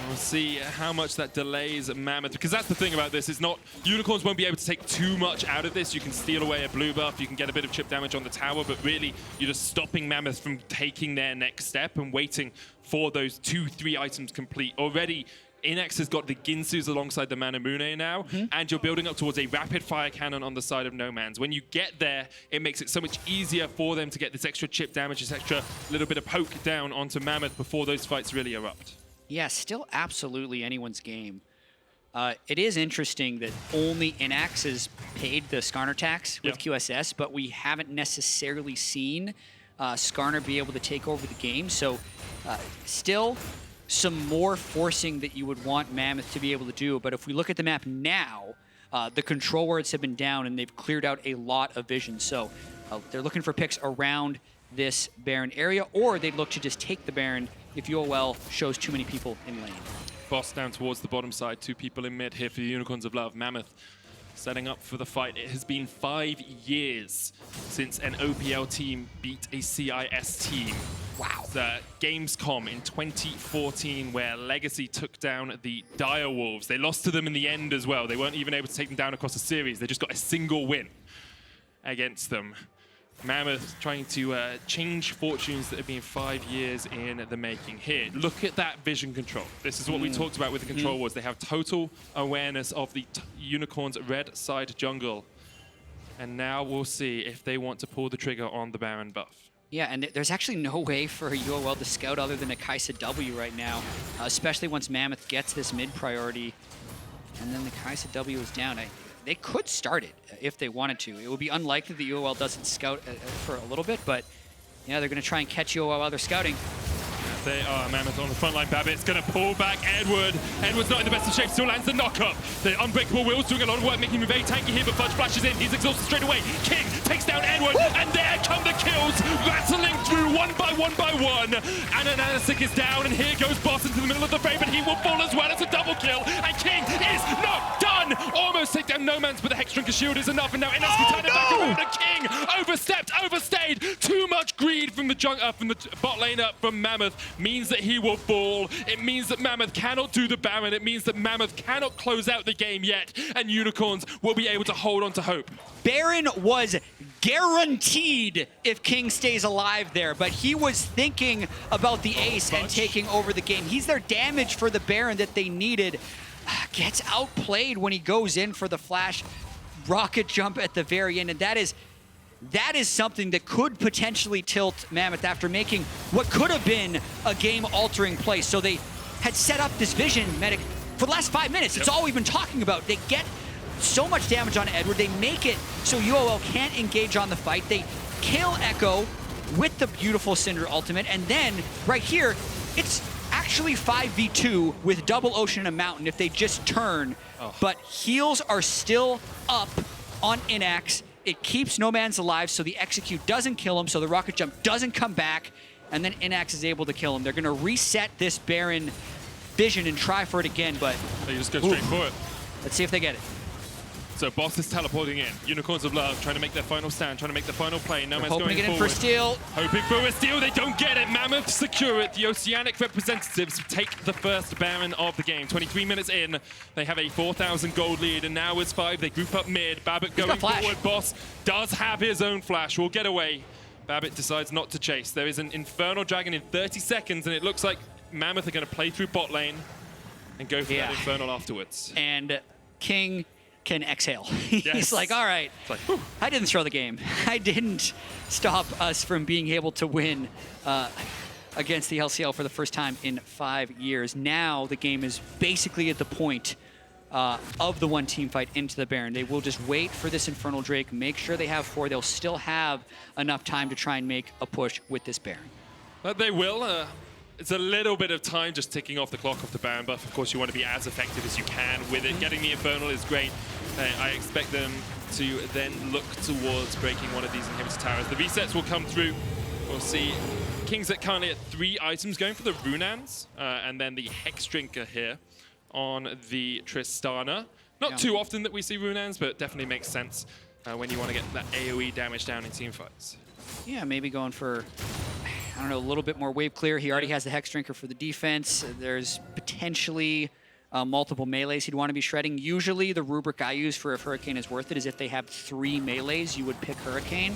We'll see how much that delays Mammoth, because that's the thing about this, is not, Unicorns won't be able to take too much out of this. You can steal away a blue buff, you can get a bit of chip damage on the tower, but really, you're just stopping Mammoth from taking their next step and waiting for those 2-3 items complete. Already, Innaxe has got the Ginsus alongside the Manamune now, and you're building up towards a rapid fire cannon on the side of Nomanz. When you get there, it makes it so much easier for them to get this extra chip damage, this extra little bit of poke down onto Mammoth before those fights really erupt. Yeah, still absolutely anyone's game. It is interesting that only Innaxe has paid the Skarner tax with QSS, but we haven't necessarily seen Skarner be able to take over the game. So still some more forcing that you would want Mammoth to be able to do. But if we look at the map now, the control wards have been down and they've cleared out a lot of vision. So they're looking for picks around this Baron area, or they'd look to just take the Baron if UOL shows too many people in lane. Boss down towards the bottom side, 2 people in mid here for the Unicorns of Love. Mammoth setting up for the fight. It has been 5 years since an OPL team beat a CIS team. Wow. The Gamescom in 2014, where Legacy took down the Dire Wolves. They lost to them in the end as well. They weren't even able to take them down across the series. They just got a single win against them. Mammoth trying to change fortunes that have been 5 years in the making. Here, look at that vision control. This is what we talked about with the control wars. They have total awareness of the Unicorn's red side jungle. And now we'll see if they want to pull the trigger on the Baron buff. Yeah, and there's actually no way for UOL to scout other than a Kai'Sa W right now, especially once Mammoth gets this mid priority. And then the Kai'Sa W is down. They could start it if they wanted to. It would be unlikely that UOL doesn't scout for a little bit, but yeah, they're going to try and catch UOL while they're scouting. They are. Mammoth on the front line. Babip's going to pull back Edward. Edward's not in the best of shape, still lands the knock-up. The Unbreakable Will's doing a lot of work, making him very tanky here, but Fudge flashes in. He's exhausted straight away. King takes down Edward, and there come the kills, rattling through one by one. And an AHaHaCiK is down, and here goes Boss into the middle of the frame, but he will fall as well. It's a double kill, and King is not done. Almost take down Nomanz, but the Hex Drinker shield is enough, and now Innaxe can turn it back around, and King overstepped, overstayed. Too much greed from the bot lane up from Mammoth means that he will fall. It means that Mammoth cannot do the Baron. It means that Mammoth cannot close out the game yet, and Unicorns will be able to hold on to hope. Baron was guaranteed if King stays alive there, but he was thinking about the ace and taking over the game. He's their damage for the Baron that they needed. Gets outplayed when he goes in for the flash rocket jump at the very end, and that is something that could potentially tilt Mammoth after making what could have been a game-altering play. So they had set up this vision medic for the last 5 minutes. It's all we've been talking about. They get so much damage on Edward. They make it so UOL can't engage on the fight. They kill Ekko with the beautiful Syndra ultimate. And then, right here, it's actually 5v2 with double ocean and a mountain if they just turn. But heals are still up on Innaxe. It keeps Nomanz alive, so the execute doesn't kill him, so the rocket jump doesn't come back, and then Innaxe is able to kill him. They're going to reset this Baron vision and try for it again, but... They just go straight for it. Let's see if they get it. So Boss is teleporting in. Unicorns of Love trying to make their final stand, trying to make the final play. Nomanz hoping going to get forward. in for a steal. Hoping for a steal. They don't get it. Mammoth secure it. The Oceanic representatives take the first Baron of the game. 23 minutes in, they have a 4,000 gold lead, and now it's 5. They group up mid. Babip going forward. Boss does have his own flash. Will get away. Babip decides not to chase. There is an Infernal Dragon in 30 seconds, and it looks like Mammoth are going to play through bot lane and go for that Infernal afterwards. And King can exhale. He's like, all right, I didn't throw the game. I didn't stop us from being able to win against the LCL for the first time in 5 years. Now the game is basically at the point of the one team fight into the Baron. They will just wait for this Infernal Drake, make sure they have 4. They'll still have enough time to try and make a push with this Baron. But they will. It's a little bit of time just ticking off the clock of the Baron buff. Of course, you want to be as effective as you can with it. Getting the Infernal is great. I expect them to then look towards breaking one of these inhibitor towers. The resets will come through. We'll see Kings at currently at 3 items, going for the Runans, and then the Hex Drinker here on the Tristana. Not too often that we see Runans, but definitely makes sense when you want to get that AoE damage down in team fights. Yeah, maybe going for, I don't know, a little bit more wave clear. He already has the Hex Drinker for the defense. There's potentially multiple melees he'd want to be shredding. Usually the rubric I use for if Hurricane is worth it is if they have 3 melees, you would pick Hurricane.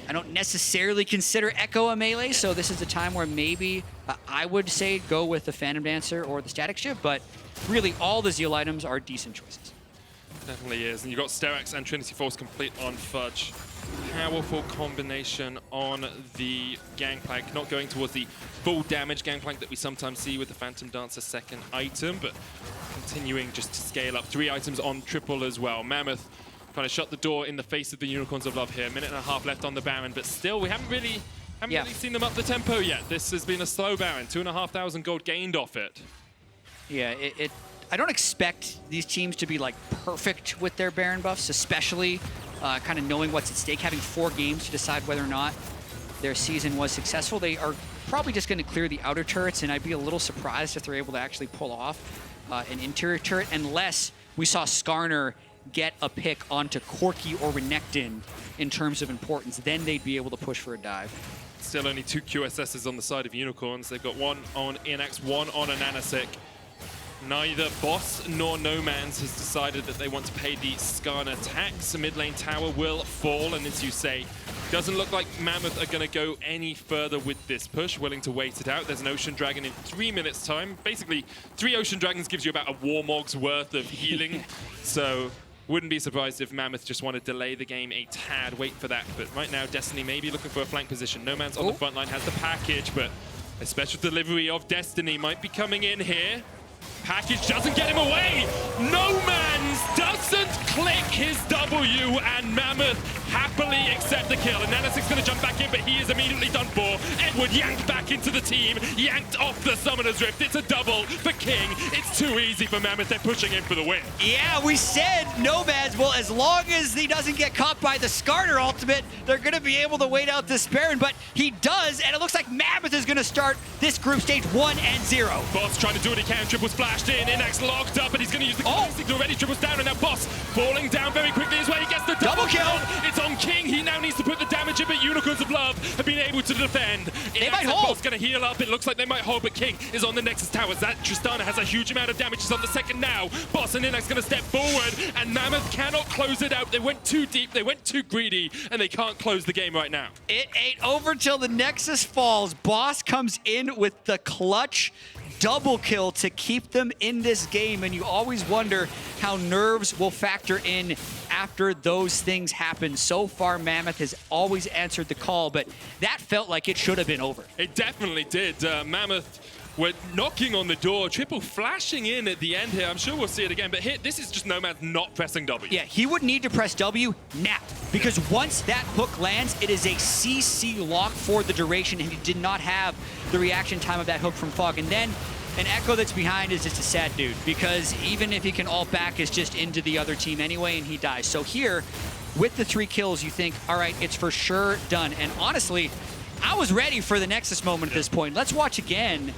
I don't necessarily consider Ekko a melee, so this is a time where maybe I would say go with the Phantom Dancer or the Static Shiv, but really all the Zeal items are decent choices. Definitely is. And you've got Sterak's and Trinity Force complete on Fudge. Powerful combination on the Gangplank, not going towards the full damage Gangplank that we sometimes see with the Phantom Dancer second item, but continuing just to scale up. 3 items on triple as well. Mammoth trying to shut the door in the face of the Unicorns of Love here. 1.5 minutes left on the Baron, but still we haven't really Haven't really seen them up the tempo yet. This has been a slow Baron. 2,500 gold gained off it. Yeah, I don't expect these teams to be like perfect with their Baron buffs, especially kind of knowing what's at stake, having 4 games to decide whether or not their season was successful. They are probably just going to clear the outer turrets, and I'd be a little surprised if they're able to actually pull off an interior turret, unless we saw Skarner get a pick onto Corki or Renekton in terms of importance. Then they'd be able to push for a dive. Still only 2 QSSs on the side of Unicorns. They've got 1 on Innaxe, 1 on AHaHaCiK. Neither Boss nor Nomanz has decided that they want to pay the Skarner tax. The mid lane tower will fall, and as you say, doesn't look like Mammoth are going to go any further with this push, willing to wait it out. There's an Ocean Dragon in 3 minutes' time. Basically, 3 Ocean Dragons gives you about a Warmog's worth of healing. So wouldn't be surprised if Mammoth just want to delay the game a tad, wait for that. But right now, Destiny may be looking for a flank position. Nomanz on the front line has the package, but a special delivery of Destiny might be coming in here. Package doesn't get him away. Nomanz doesn't click his W, and Mammoth happily accept the kill. And AHaHaCiK's going to jump back in, but he is immediately done for. Edward yanked back into the team, yanked off the Summoner's Rift. It's a double for King. It's too easy for Mammoth. They're pushing in for the win. Yeah, we said Nomanz, well, as long as he doesn't get caught by the Skarner ultimate, they're going to be able to wait out this Baron, but he does, and it looks like Mammoth is going to start this group stage 1-0. Boss trying to do what he can. Triple's flashed in. Innaxe locked up, and he's going to use the instinct already. Triple's down, and now Boss falling down very quickly as well. He gets the double kill. It's on King. He now needs to put the damage in, but Unicorns of Love have been able to defend. They might hold. Boss going to heal up. It looks like they might hold, but King is on the Nexus towers. That Tristana has a huge amount of damage. He's on the second now. Boss and Innaxe going to step forward, and Mammoth cannot close it out. They went too deep. They went too greedy, and they can't close the game right now. It ain't over till the Nexus falls. Boss comes in with the clutch double kill to keep them in this game, and you always wonder how nerves will factor in after those things happen. So far, Mammoth has always answered the call, but that felt like it should have been over. It definitely did. Mammoth were knocking on the door. Triple flashing in at the end here. I'm sure we'll see it again, but here, this is just Nomanz not pressing W. Yeah, he would need to press W now, because once that hook lands, it is a CC lock for the duration, and he did not have the reaction time of that hook from Fog. And then an Ekko that's behind is just a sad dude, because even if he can ult back, it's just into the other team anyway, and he dies. So here, with the 3 kills, you think, all right, it's for sure done. And honestly, I was ready for the Nexus moment at this point. Let's watch again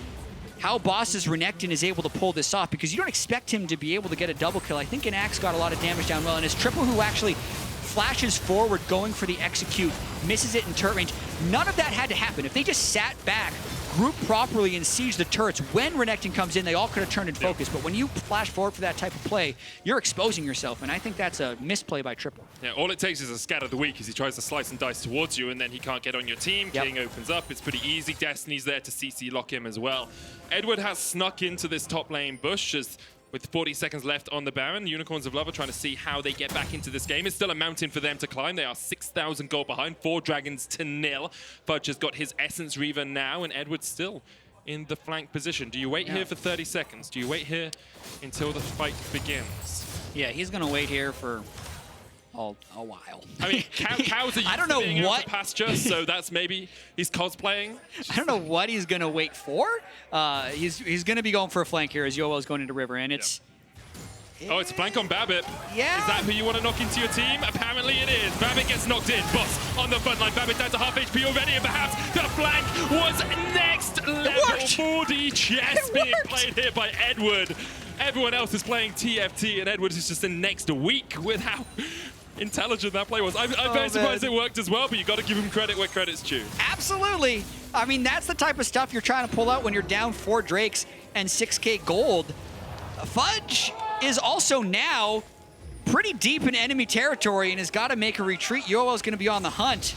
how Boss's Renekton is able to pull this off, because you don't expect him to be able to get a double kill. I think Innaxe got a lot of damage down well, and his Triple, who actually flashes forward going for the execute, misses it in turret range. None of that had to happen. If they just sat back, grouped properly, and sieged the turrets, when Renekton comes in, they all could have turned and focused. But when you flash forward for that type of play, you're exposing yourself, and I think that's a misplay by Triple. Yeah, all it takes is a scat of the week as he tries to slice and dice towards you, and then he can't get on your team. King opens up. It's pretty easy. Destiny's there to CC lock him as well. Edward has snuck into this top lane bush as with 40 seconds left on the Baron. Unicorns of Love are trying to see how they get back into this game. It's still a mountain for them to climb. They are 6,000 gold behind, 4 dragons to 0. Fudge has got his Essence Reaver now, and Edward's still in the flank position. Do you wait here for 30 seconds? Do you wait here until the fight begins? Yeah, he's going to wait here for a while. I mean, cows are used to being out to pasture, so that's maybe he's cosplaying. I don't know what he's going to wait for. He's going to be going for a flank here as UOL is going into River, and it's... Oh, it's a flank on Babip. Yeah. Is that who you want to knock into your team? Apparently it is. Babip gets knocked in. Boss on the front line. Babip down to half HP already, and perhaps the flank was next level. 4D chess being played here by Edward. Everyone else is playing TFT, and Edward is just the next week with how intelligent that play was. I'm very surprised it worked as well, but you got to give him credit where credit's due. Absolutely. I mean, that's the type of stuff you're trying to pull out when you're down 4 Drakes and 6k gold. Fudge is also now pretty deep in enemy territory and has got to make a retreat. UOL is going to be on the hunt.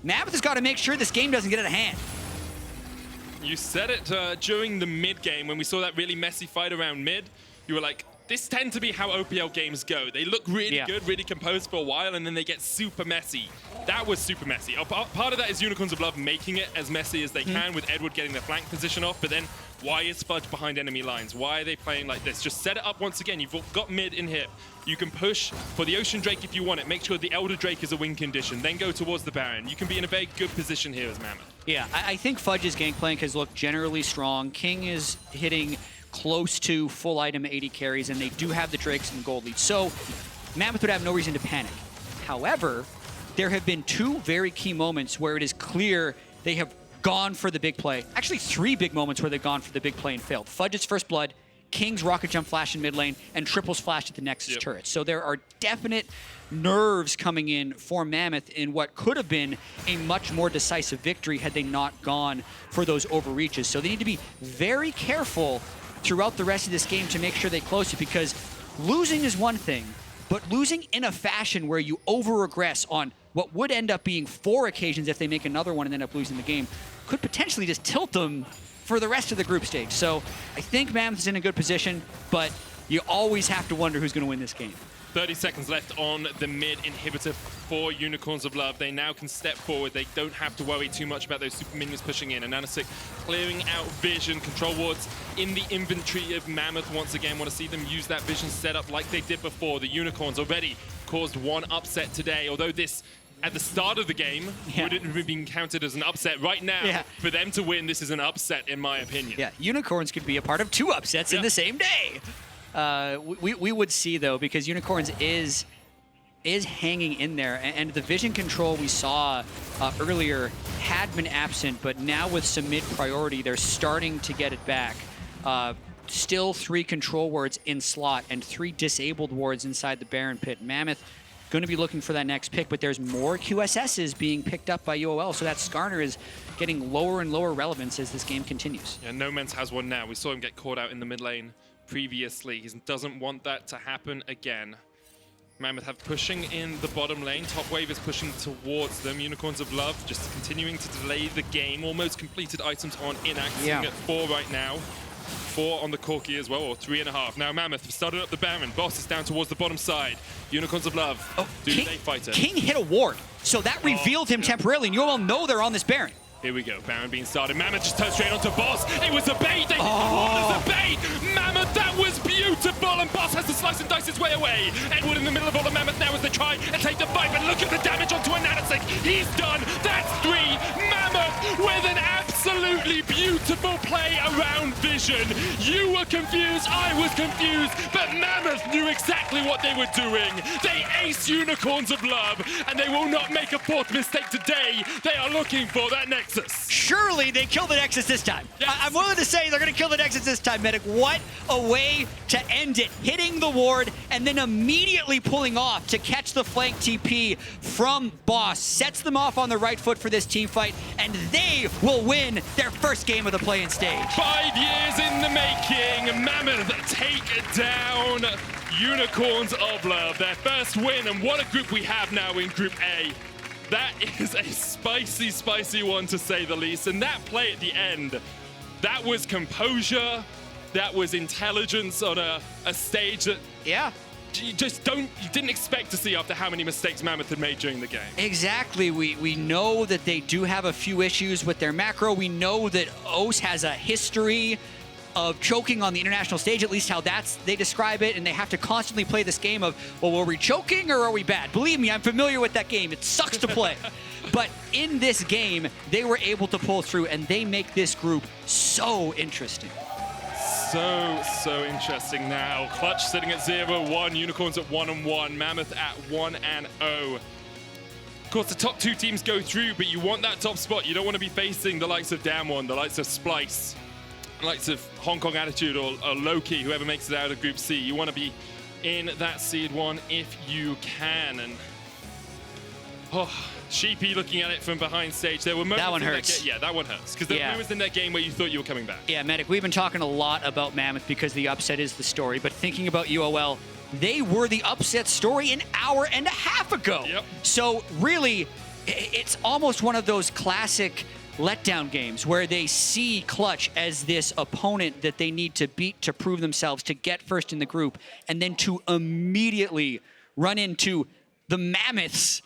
Mammoth has got to make sure this game doesn't get out of hand. You said it during the mid game when we saw that really messy fight around mid. You were like, this tends to be how OPL games go. They look really good, really composed for a while, and then they get super messy. That was super messy. Part of that is Unicorns of Love making it as messy as they can with Edward getting the flank position off, but then Why is Fudge behind enemy lines? Why are they playing like this? Just set it up once again. You've got mid in here. You can push for the Ocean Drake if you want it. Make sure the Elder Drake is a win condition. Then go towards the Baron. You can be in a very good position here as Mammoth. Yeah, I think Fudge's Gangplank has looked generally strong. King is hitting close to full item 80 carries, and they do have the Drakes and gold leads. So Mammoth would have no reason to panic. However, there have been two very key moments where it is clear they have gone for the big play. Actually, 3 big moments where they've gone for the big play and failed. Fudge's first blood, King's rocket jump flash in mid lane, and Triple's flash at the Nexus turret. So there are definite nerves coming in for Mammoth in what could have been a much more decisive victory had they not gone for those overreaches. So they need to be very careful throughout the rest of this game to make sure they close it, because losing is one thing, but losing in a fashion where you over-regress on what would end up being 4 occasions if they make another one and end up losing the game could potentially just tilt them for the rest of the group stage. So I think Mammoth is in a good position, but you always have to wonder who's going to win this game. 30 seconds left on the mid inhibitor for Unicorns of Love. They now can step forward. They don't have to worry too much about those super minions pushing in. And AHaHaCiK clearing out vision. Control wards in the inventory of Mammoth once again. Want to see them use that vision setup like they did before. The Unicorns already caused 1 upset today, although this at the start of the game wouldn't have been counted as an upset. Right now, for them to win, this is an upset in my opinion. Yeah, Unicorns could be a part of 2 upsets in the same day. We would see, though, because Unicorns is hanging in there, and the vision control we saw earlier had been absent, but now with some mid priority, they're starting to get it back. Still 3 control wards in slot and 3 disabled wards inside the Baron pit. Mammoth going to be looking for that next pick, but there's more QSSs being picked up by UOL, so that Skarner is getting lower and lower relevance as this game continues. Yeah, Nomanz has one now. We saw him get caught out in the mid lane previously. He doesn't want that to happen again. Mammoth have pushing in the bottom lane. Top wave is pushing towards them. Unicorns of Love just continuing to delay the game. Almost completed items on Innaxe, sitting at 4 right now. 4 on the Corki as well, or 3.5. Now Mammoth have started up the Baron. Boss is down towards the bottom side. Unicorns of Love. Do they fight it? King hit a ward, so that revealed him temporarily, and UOL know they're on this Baron. Here we go, Baron being started. Mammoth just turned straight onto Boss. It was a bait. They was a bait. Mammoth, that was beautiful. And Boss has to slice and dice his way away. Edward in the middle of all of Mammoth now as they try and take the fight. But look at the damage onto AHaHaCiK. He's done. That's 3. Mammoth with an absolutely beautiful play around vision. You were confused. I was confused. But Mammoth knew exactly what they were doing. They ace Unicorns of Love. And they will not make a 4th mistake today. They are looking for that next. Surely they kill the Nexus this time. Yes. I'm willing to say they're going to kill the Nexus this time, Medic. What a way to end it. Hitting the ward and then immediately pulling off to catch the flank TP from Boss. Sets them off on the right foot for this team fight, and they will win their first game of the play-in stage. 5 years in the making. Mammoth take down Unicorns of Love. Their first win, and what a group we have now in Group A. That is a spicy, spicy one to say the least. And that play at the end, that was composure, that was intelligence on a stage that you didn't expect to see after how many mistakes Mammoth had made during the game. Exactly. We know that they do have a few issues with their macro. We know that OS has a history of choking on the international stage, at least how they describe it, and they have to constantly play this game of, well, were we choking or are we bad? Believe me, I'm familiar with that game. It sucks to play. But in this game, they were able to pull through, and they make this group so interesting. So interesting now. Clutch sitting at 0-1, Unicorns at 1-1, Mammoth at 1-0. Of course, the top 2 teams go through, but you want that top spot. You don't want to be facing the likes of Damwon, the likes of Splice, likes of Hong Kong Attitude or Loki, whoever makes it out of Group C. You want to be in that seed 1 if you can. And Sheepy looking at it from behind stage. There were moments that one hurts. That one hurts. Because there were moments in that game where you thought you were coming back. Yeah, Medic, we've been talking a lot about Mammoth because the upset is the story. But thinking about UOL, they were the upset story an hour and a half ago. Yep. So really, it's almost one of those classic letdown games where they see Clutch as this opponent that they need to beat to prove themselves, to get first in the group, and then to immediately run into the Mammoths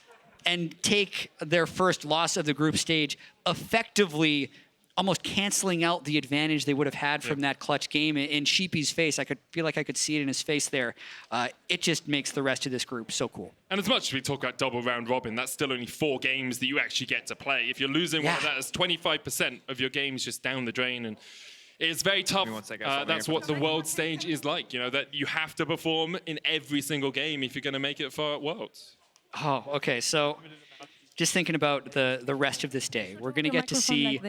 and take their first loss of the group stage, effectively almost canceling out the advantage they would have had from that clutch game. In Sheepy's face, I could feel like I could see it in his face there. It just makes the rest of this group so cool. And as much as we talk about double round robin, that's still only 4 games that you actually get to play. If you're losing one of that, it's 25% of your games just down the drain. And it's very tough. That's what the world stage is like, you know, that you have to perform in every single game if you're going to make it far at Worlds. Oh, okay. So just thinking about the rest of this day, we're going to get to see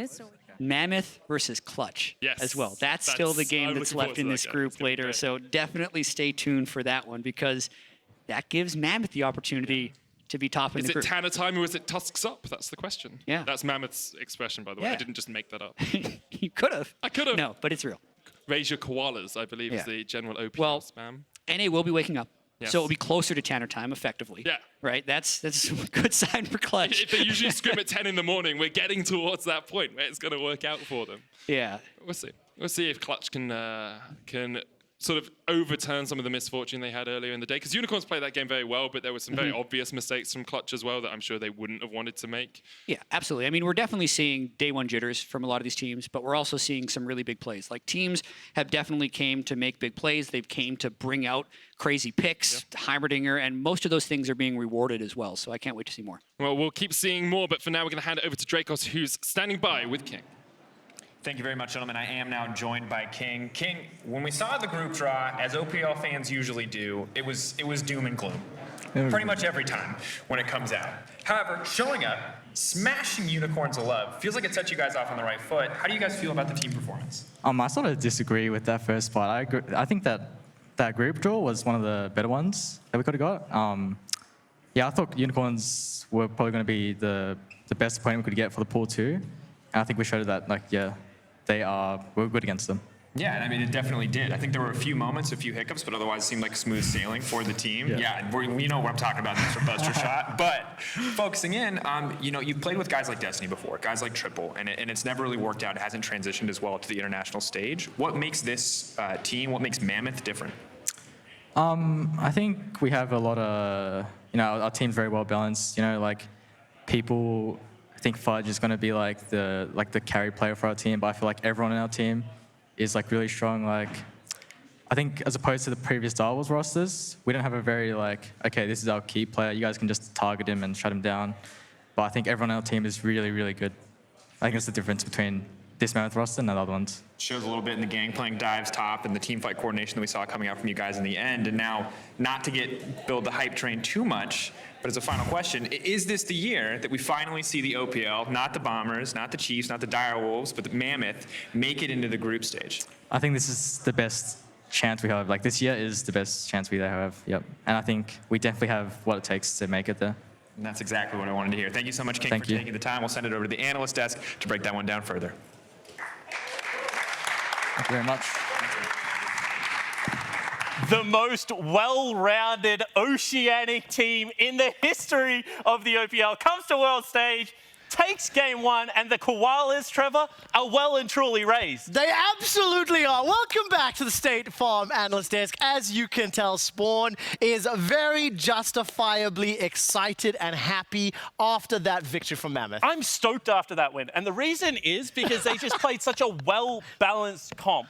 MAMMOTH versus Clutch as well. That's still the game that's left in this group later. So definitely stay tuned for that one, because that gives MAMMOTH the opportunity to be top in the group. Is it Tanner time or is it Tusks up? That's the question. Yeah. That's MAMMOTH's expression, by the way. I didn't just make that up. You could have. I could have. No, but it's real. Raise your koalas, I believe, is the general OP spam. NA will be waking up. Yes. So it'll be closer to Tanner time, effectively. Yeah. Right? That's a good sign for Clutch. If they usually scrim at 10 in the morning, we're getting towards that point where it's going to work out for them. Yeah. We'll see. We'll see if Clutch can sort of overturn some of the misfortune they had earlier in the day. Because Unicorns played that game very well, but there were some very obvious mistakes from Clutch as well that I'm sure they wouldn't have wanted to make. Yeah, absolutely. I mean, we're definitely seeing day one jitters from a lot of these teams, but we're also seeing some really big plays. Like, teams have definitely came to make big plays. They've came to bring out crazy picks, Heimerdinger, and most of those things are being rewarded as well. So I can't wait to see more. Well, we'll keep seeing more, but for now we're going to hand it over to Dracos, who's standing by with King. Thank you very much, gentlemen. I am now joined by King. King, when we saw the group draw, as OPL fans usually do, it was doom and gloom. Pretty much every time when it comes out. However, showing up, smashing Unicorns of Love, feels like it set you guys off on the right foot. How do you guys feel about the team performance? I sort of disagree with that first part. I think that group draw was one of the better ones that we could have got. Yeah, I thought Unicorns were probably going to be the best opponent we could get for the pool too. And I think we showed that, we're good against them. Yeah, and I mean, it definitely did. I think there were a few moments, a few hiccups, but otherwise it seemed like smooth sailing for the team. Yeah, we know what I'm talking about, Mr. Buster Shot. But focusing in, you've played with guys like Destiny before, guys like Triple, and it's never really worked out. It hasn't transitioned as well to the international stage. What makes this team, what makes MAMMOTH different? I think we have a lot of, our team's very well balanced. People think Fudge is going to be like the carry player for our team, but I feel like everyone in our team is like really strong. I think as opposed to the previous Star Wars rosters, we don't have a very okay, this is our key player. You guys can just target him and shut him down. But I think everyone on our team is really, really good. I think that's the difference between this MAMMOTH roster and the other ones. Shows a little bit in the Gangplank dives top and the team fight coordination that we saw coming out from you guys in the end. And now, not to build the hype train too much, but as a final question, is this the year that we finally see the OPL, not the Bombers, not the Chiefs, not the Direwolves, but the MAMMOTH, make it into the group stage? I think this is the best chance we have. This year is the best chance we have, yep. And I think we definitely have what it takes to make it there. And that's exactly what I wanted to hear. Thank you so much, King, for taking the time. We'll send it over to the analyst desk to break that one down further. Thank you very much. The most well-rounded oceanic team in the history of the OPL comes to world stage, takes game one, and the koalas, Trevor, are well and truly raised. They absolutely are. Welcome back to the State Farm Analyst Desk. As you can tell, Spawn is very justifiably excited and happy after that victory from MAMMOTH. I'm stoked after that win, and the reason is because they just played such a well-balanced comp.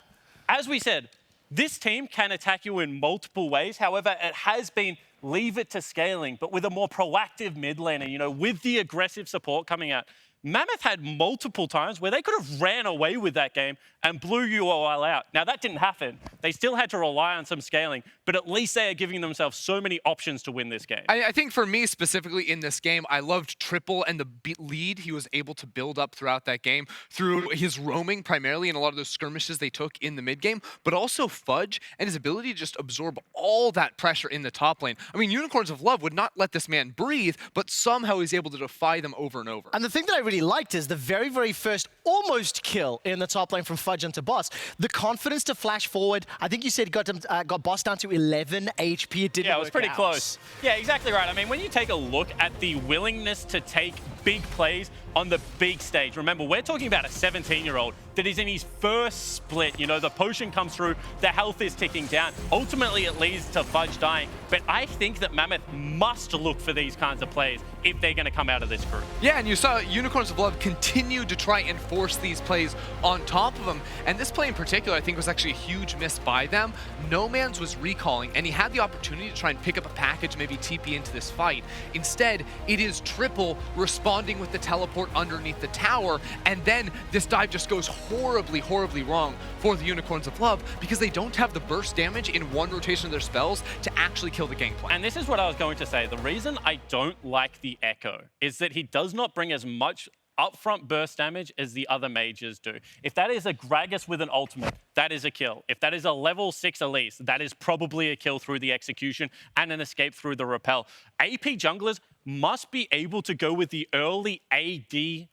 As we said, this team can attack you in multiple ways. However, it has been leave it to scaling, but with a more proactive mid laner, with the aggressive support coming out. MAMMOTH had multiple times where they could have ran away with that game and blew UOL out. Now, that didn't happen. They still had to rely on some scaling, but at least they are giving themselves so many options to win this game. I think for me, specifically in this game, I loved Triple and the lead he was able to build up throughout that game through his roaming primarily and a lot of those skirmishes they took in the mid game, but also Fudge and his ability to just absorb all that pressure in the top lane. I mean, Unicorns of Love would not let this man breathe, but somehow he's able to defy them over and over. And the thing that I really liked is the very, very first almost kill in the top lane from Fudge into Boss. The confidence to flash forward. I think you said got Boss down to 11 HP. It didn't Yeah, it was pretty out. close. Yeah, exactly right. I mean, when you take a look at the willingness to take big plays on the big stage, remember, we're talking about a 17-year-old that is in his first split. The potion comes through, the health is ticking down. Ultimately, it leads to Fudge dying. But I think that MAMMOTH must look for these kinds of plays if they're going to come out of this group. Yeah, and you saw Unicorns of Love continue to try and force these plays on top of them. And this play in particular, I think, was actually a huge miss by them. Nomanz was recalling, and he had the opportunity to try and pick up a package, maybe TP into this fight. Instead, it is Triple responding with the teleport underneath the tower, and then this dive just goes horribly, horribly wrong for the Unicorns of Love because they don't have the burst damage in one rotation of their spells to actually kill the Gangplank. And this is what I was going to say. The reason I don't like the Ekko is that he does not bring as much upfront burst damage as the other mages do. If that is a Gragas with an ultimate, that is a kill. If that is a level 6 Elise, that is probably a kill through the execution and an escape through the repel. AP junglers must be able to go with the early AD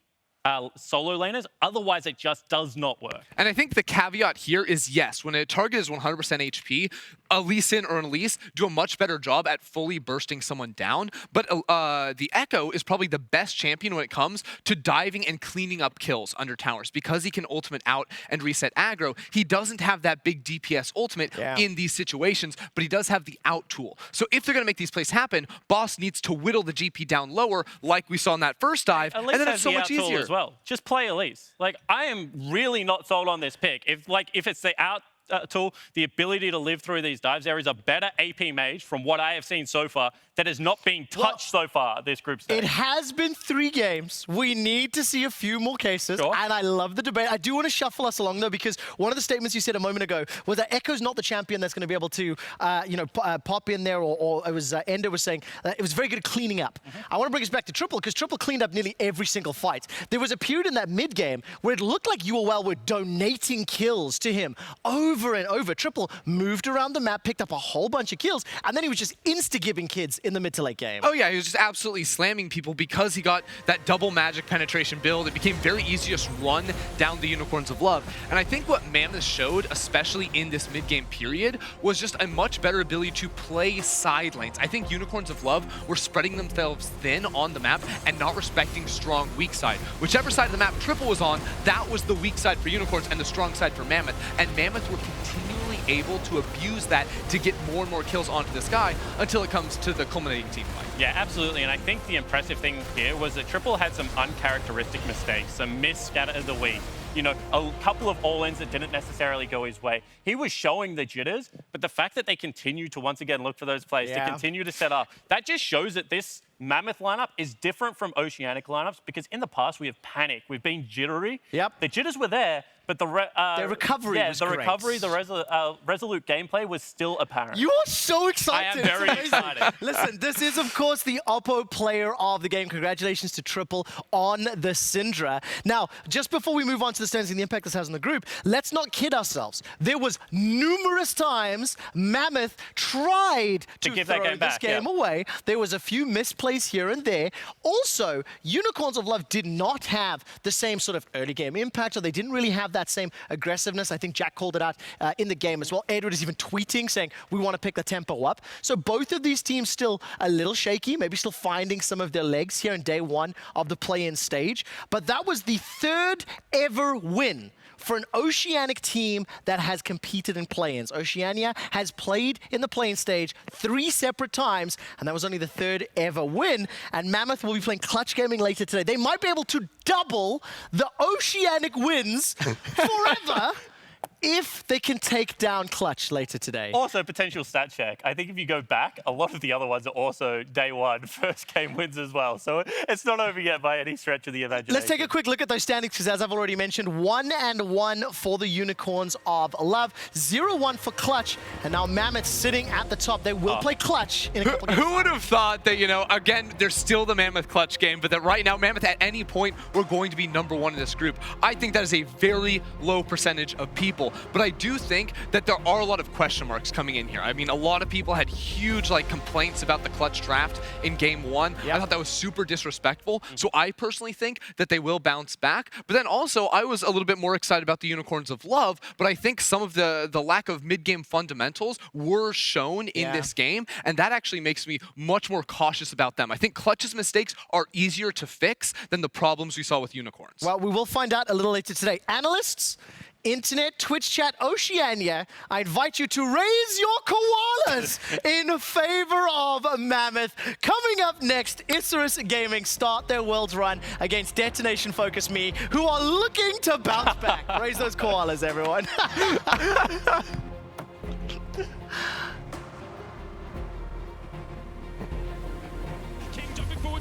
solo laners, otherwise it just does not work. And I think the caveat here is yes, when a target is 100% HP, a Lee Sin or an Elise do a much better job at fully bursting someone down, but the Ekko is probably the best champion when it comes to diving and cleaning up kills under towers because he can ultimate out and reset aggro. He doesn't have that big DPS ultimate in these situations, but he does have the out tool. So if they're going to make these plays happen, Boss needs to whittle the GP down lower like we saw in that first dive, and then it's so much easier. Well, just play Elise. Like, I am really not sold on this pick. If it's the out tool, the ability to live through these dives, there is a better AP mage from what I have seen so far that is not being touched so far this group stage. It has been 3 games. We need to see a few more cases, and I love the debate. I do want to shuffle us along, though, because one of the statements you said a moment ago was that Ekko's not the champion that's going to be able to, pop in there, or it was Ender was saying it was very good at cleaning up. I want to bring us back to Triple, because Triple cleaned up nearly every single fight. There was a period in that mid-game where it looked like UOL were donating kills to him over and over. Triple moved around the map, picked up a whole bunch of kills, and then he was just insta-gibbing kids in the mid to late game. Oh yeah, he was just absolutely slamming people because he got that double magic penetration build. It became very easy to just run down the Unicorns of Love. And I think what Mammoth showed, especially in this mid-game period, was just a much better ability to play side lanes. I think Unicorns of Love were spreading themselves thin on the map and not respecting strong weak side. Whichever side of the map Triple was on, that was the weak side for Unicorns and the strong side for Mammoth. And Mammoth were continually able to abuse that to get more and more kills onto this guy until it comes to the culminating team fight. Yeah, absolutely. And I think the impressive thing here was that Triple had some uncharacteristic mistakes, some missed scatter of the week. You know, a couple of all-ins that didn't necessarily go his way. He was showing the jitters, but the fact that they continue to once again look for those plays, to continue to set up, that just shows that this Mammoth lineup is different from Oceanic lineups, because in the past we have panicked, we've been jittery. The jitters were there, but the recovery was great. Recovery, the resolute gameplay was still apparent. You are so excited. I am very excited. Listen, this is, of course, the Oppo player of the game. Congratulations to Triple on the Syndra. Now, just before we move on to the standings and the impact this has on the group, let's not kid ourselves. There was numerous times Mammoth tried to give throw that game back, away. There was a few misplays here and there. Also, Unicorns of Love did not have the same sort of early game impact, or they didn't really have that same aggressiveness. I think Jack called it out in the game as well. Edward is even tweeting saying, we want to pick the tempo up. So both of these teams still a little shaky, maybe still finding some of their legs here in day 1 of the play-in stage. But that was the 3rd ever win for an Oceanic team that has competed in play-ins. Oceania has played in the play-in stage 3 separate times, and that was only the 3rd ever win. And Mammoth will be playing Clutch Gaming later today. They might be able to double the Oceanic wins forever if they can take down Clutch later today. Also, potential stat check. I think if you go back, a lot of the other ones are also day 1 first game wins as well. So it's not over yet by any stretch of the imagination. Let's take a quick look at those standings, because as I've already mentioned, 1-1 for the Unicorns of Love, 0-1 for Clutch, and now Mammoth sitting at the top. They will play Clutch in a couple games. Who would have thought that, you know, again, there's still the Mammoth Clutch game, but that right now, Mammoth at any point, we're going to be #1 in this group. I think that is a very low percentage of people. But I do think that there are a lot of question marks coming in here. I mean, a lot of people had huge complaints about the Clutch draft in game 1. I thought that was super disrespectful. So I personally think that they will bounce back. But then also, I was a little bit more excited about the Unicorns of Love, but I think some of the lack of mid-game fundamentals were shown in this game, and that actually makes me much more cautious about them. I think Clutch's mistakes are easier to fix than the problems we saw with Unicorns. Well, we will find out a little later today. Analysts, Internet, Twitch chat, Oceania, I invite you to raise your koalas unanimous in favor of Mammoth. Coming up next, Isurus Gaming start their Worlds run against Detonation Focus Me, who are looking to bounce back. Raise those koalas, everyone.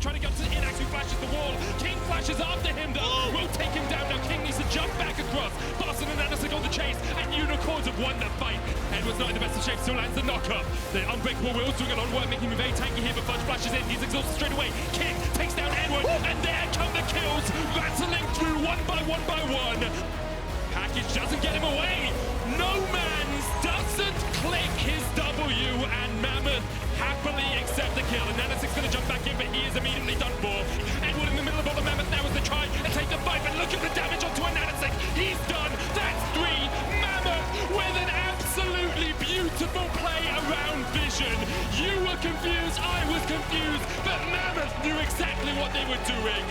Trying to get to Innaxe, who flashes the wall. King flashes after him, though. Will take him down now. King needs to jump back across. Boston and Analyst on the chase, and Unicorns have won the fight. Edward's not in the best of shape, still lands the knock-up. The unbreakable wheels doing a lot of work, making him very tanky here, but Fudge flashes in. He's exhausted straight away. King takes down Edward, and there come the kills, rattling through one by one. Package doesn't get him away. Nomanz doesn't click his W, and Mammoth happily accept the kill. And Analyst's going to jump back in, but he is immediately done for. Edward in the middle of all the Mammoth now is to try and take the fight, but look at the damage onto Analyst. He's done. That's 3. Mammoth with an absolutely beautiful play around vision. You were confused, I was confused, but Mammoth knew exactly what they were doing.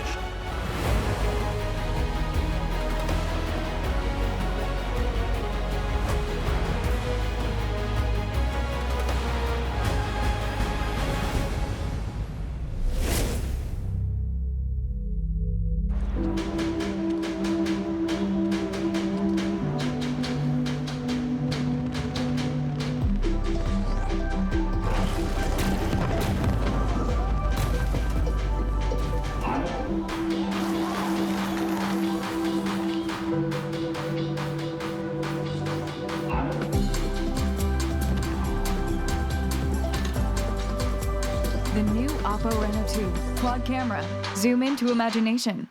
The new Oppo Reno 2 quad camera. Zoom into imagination.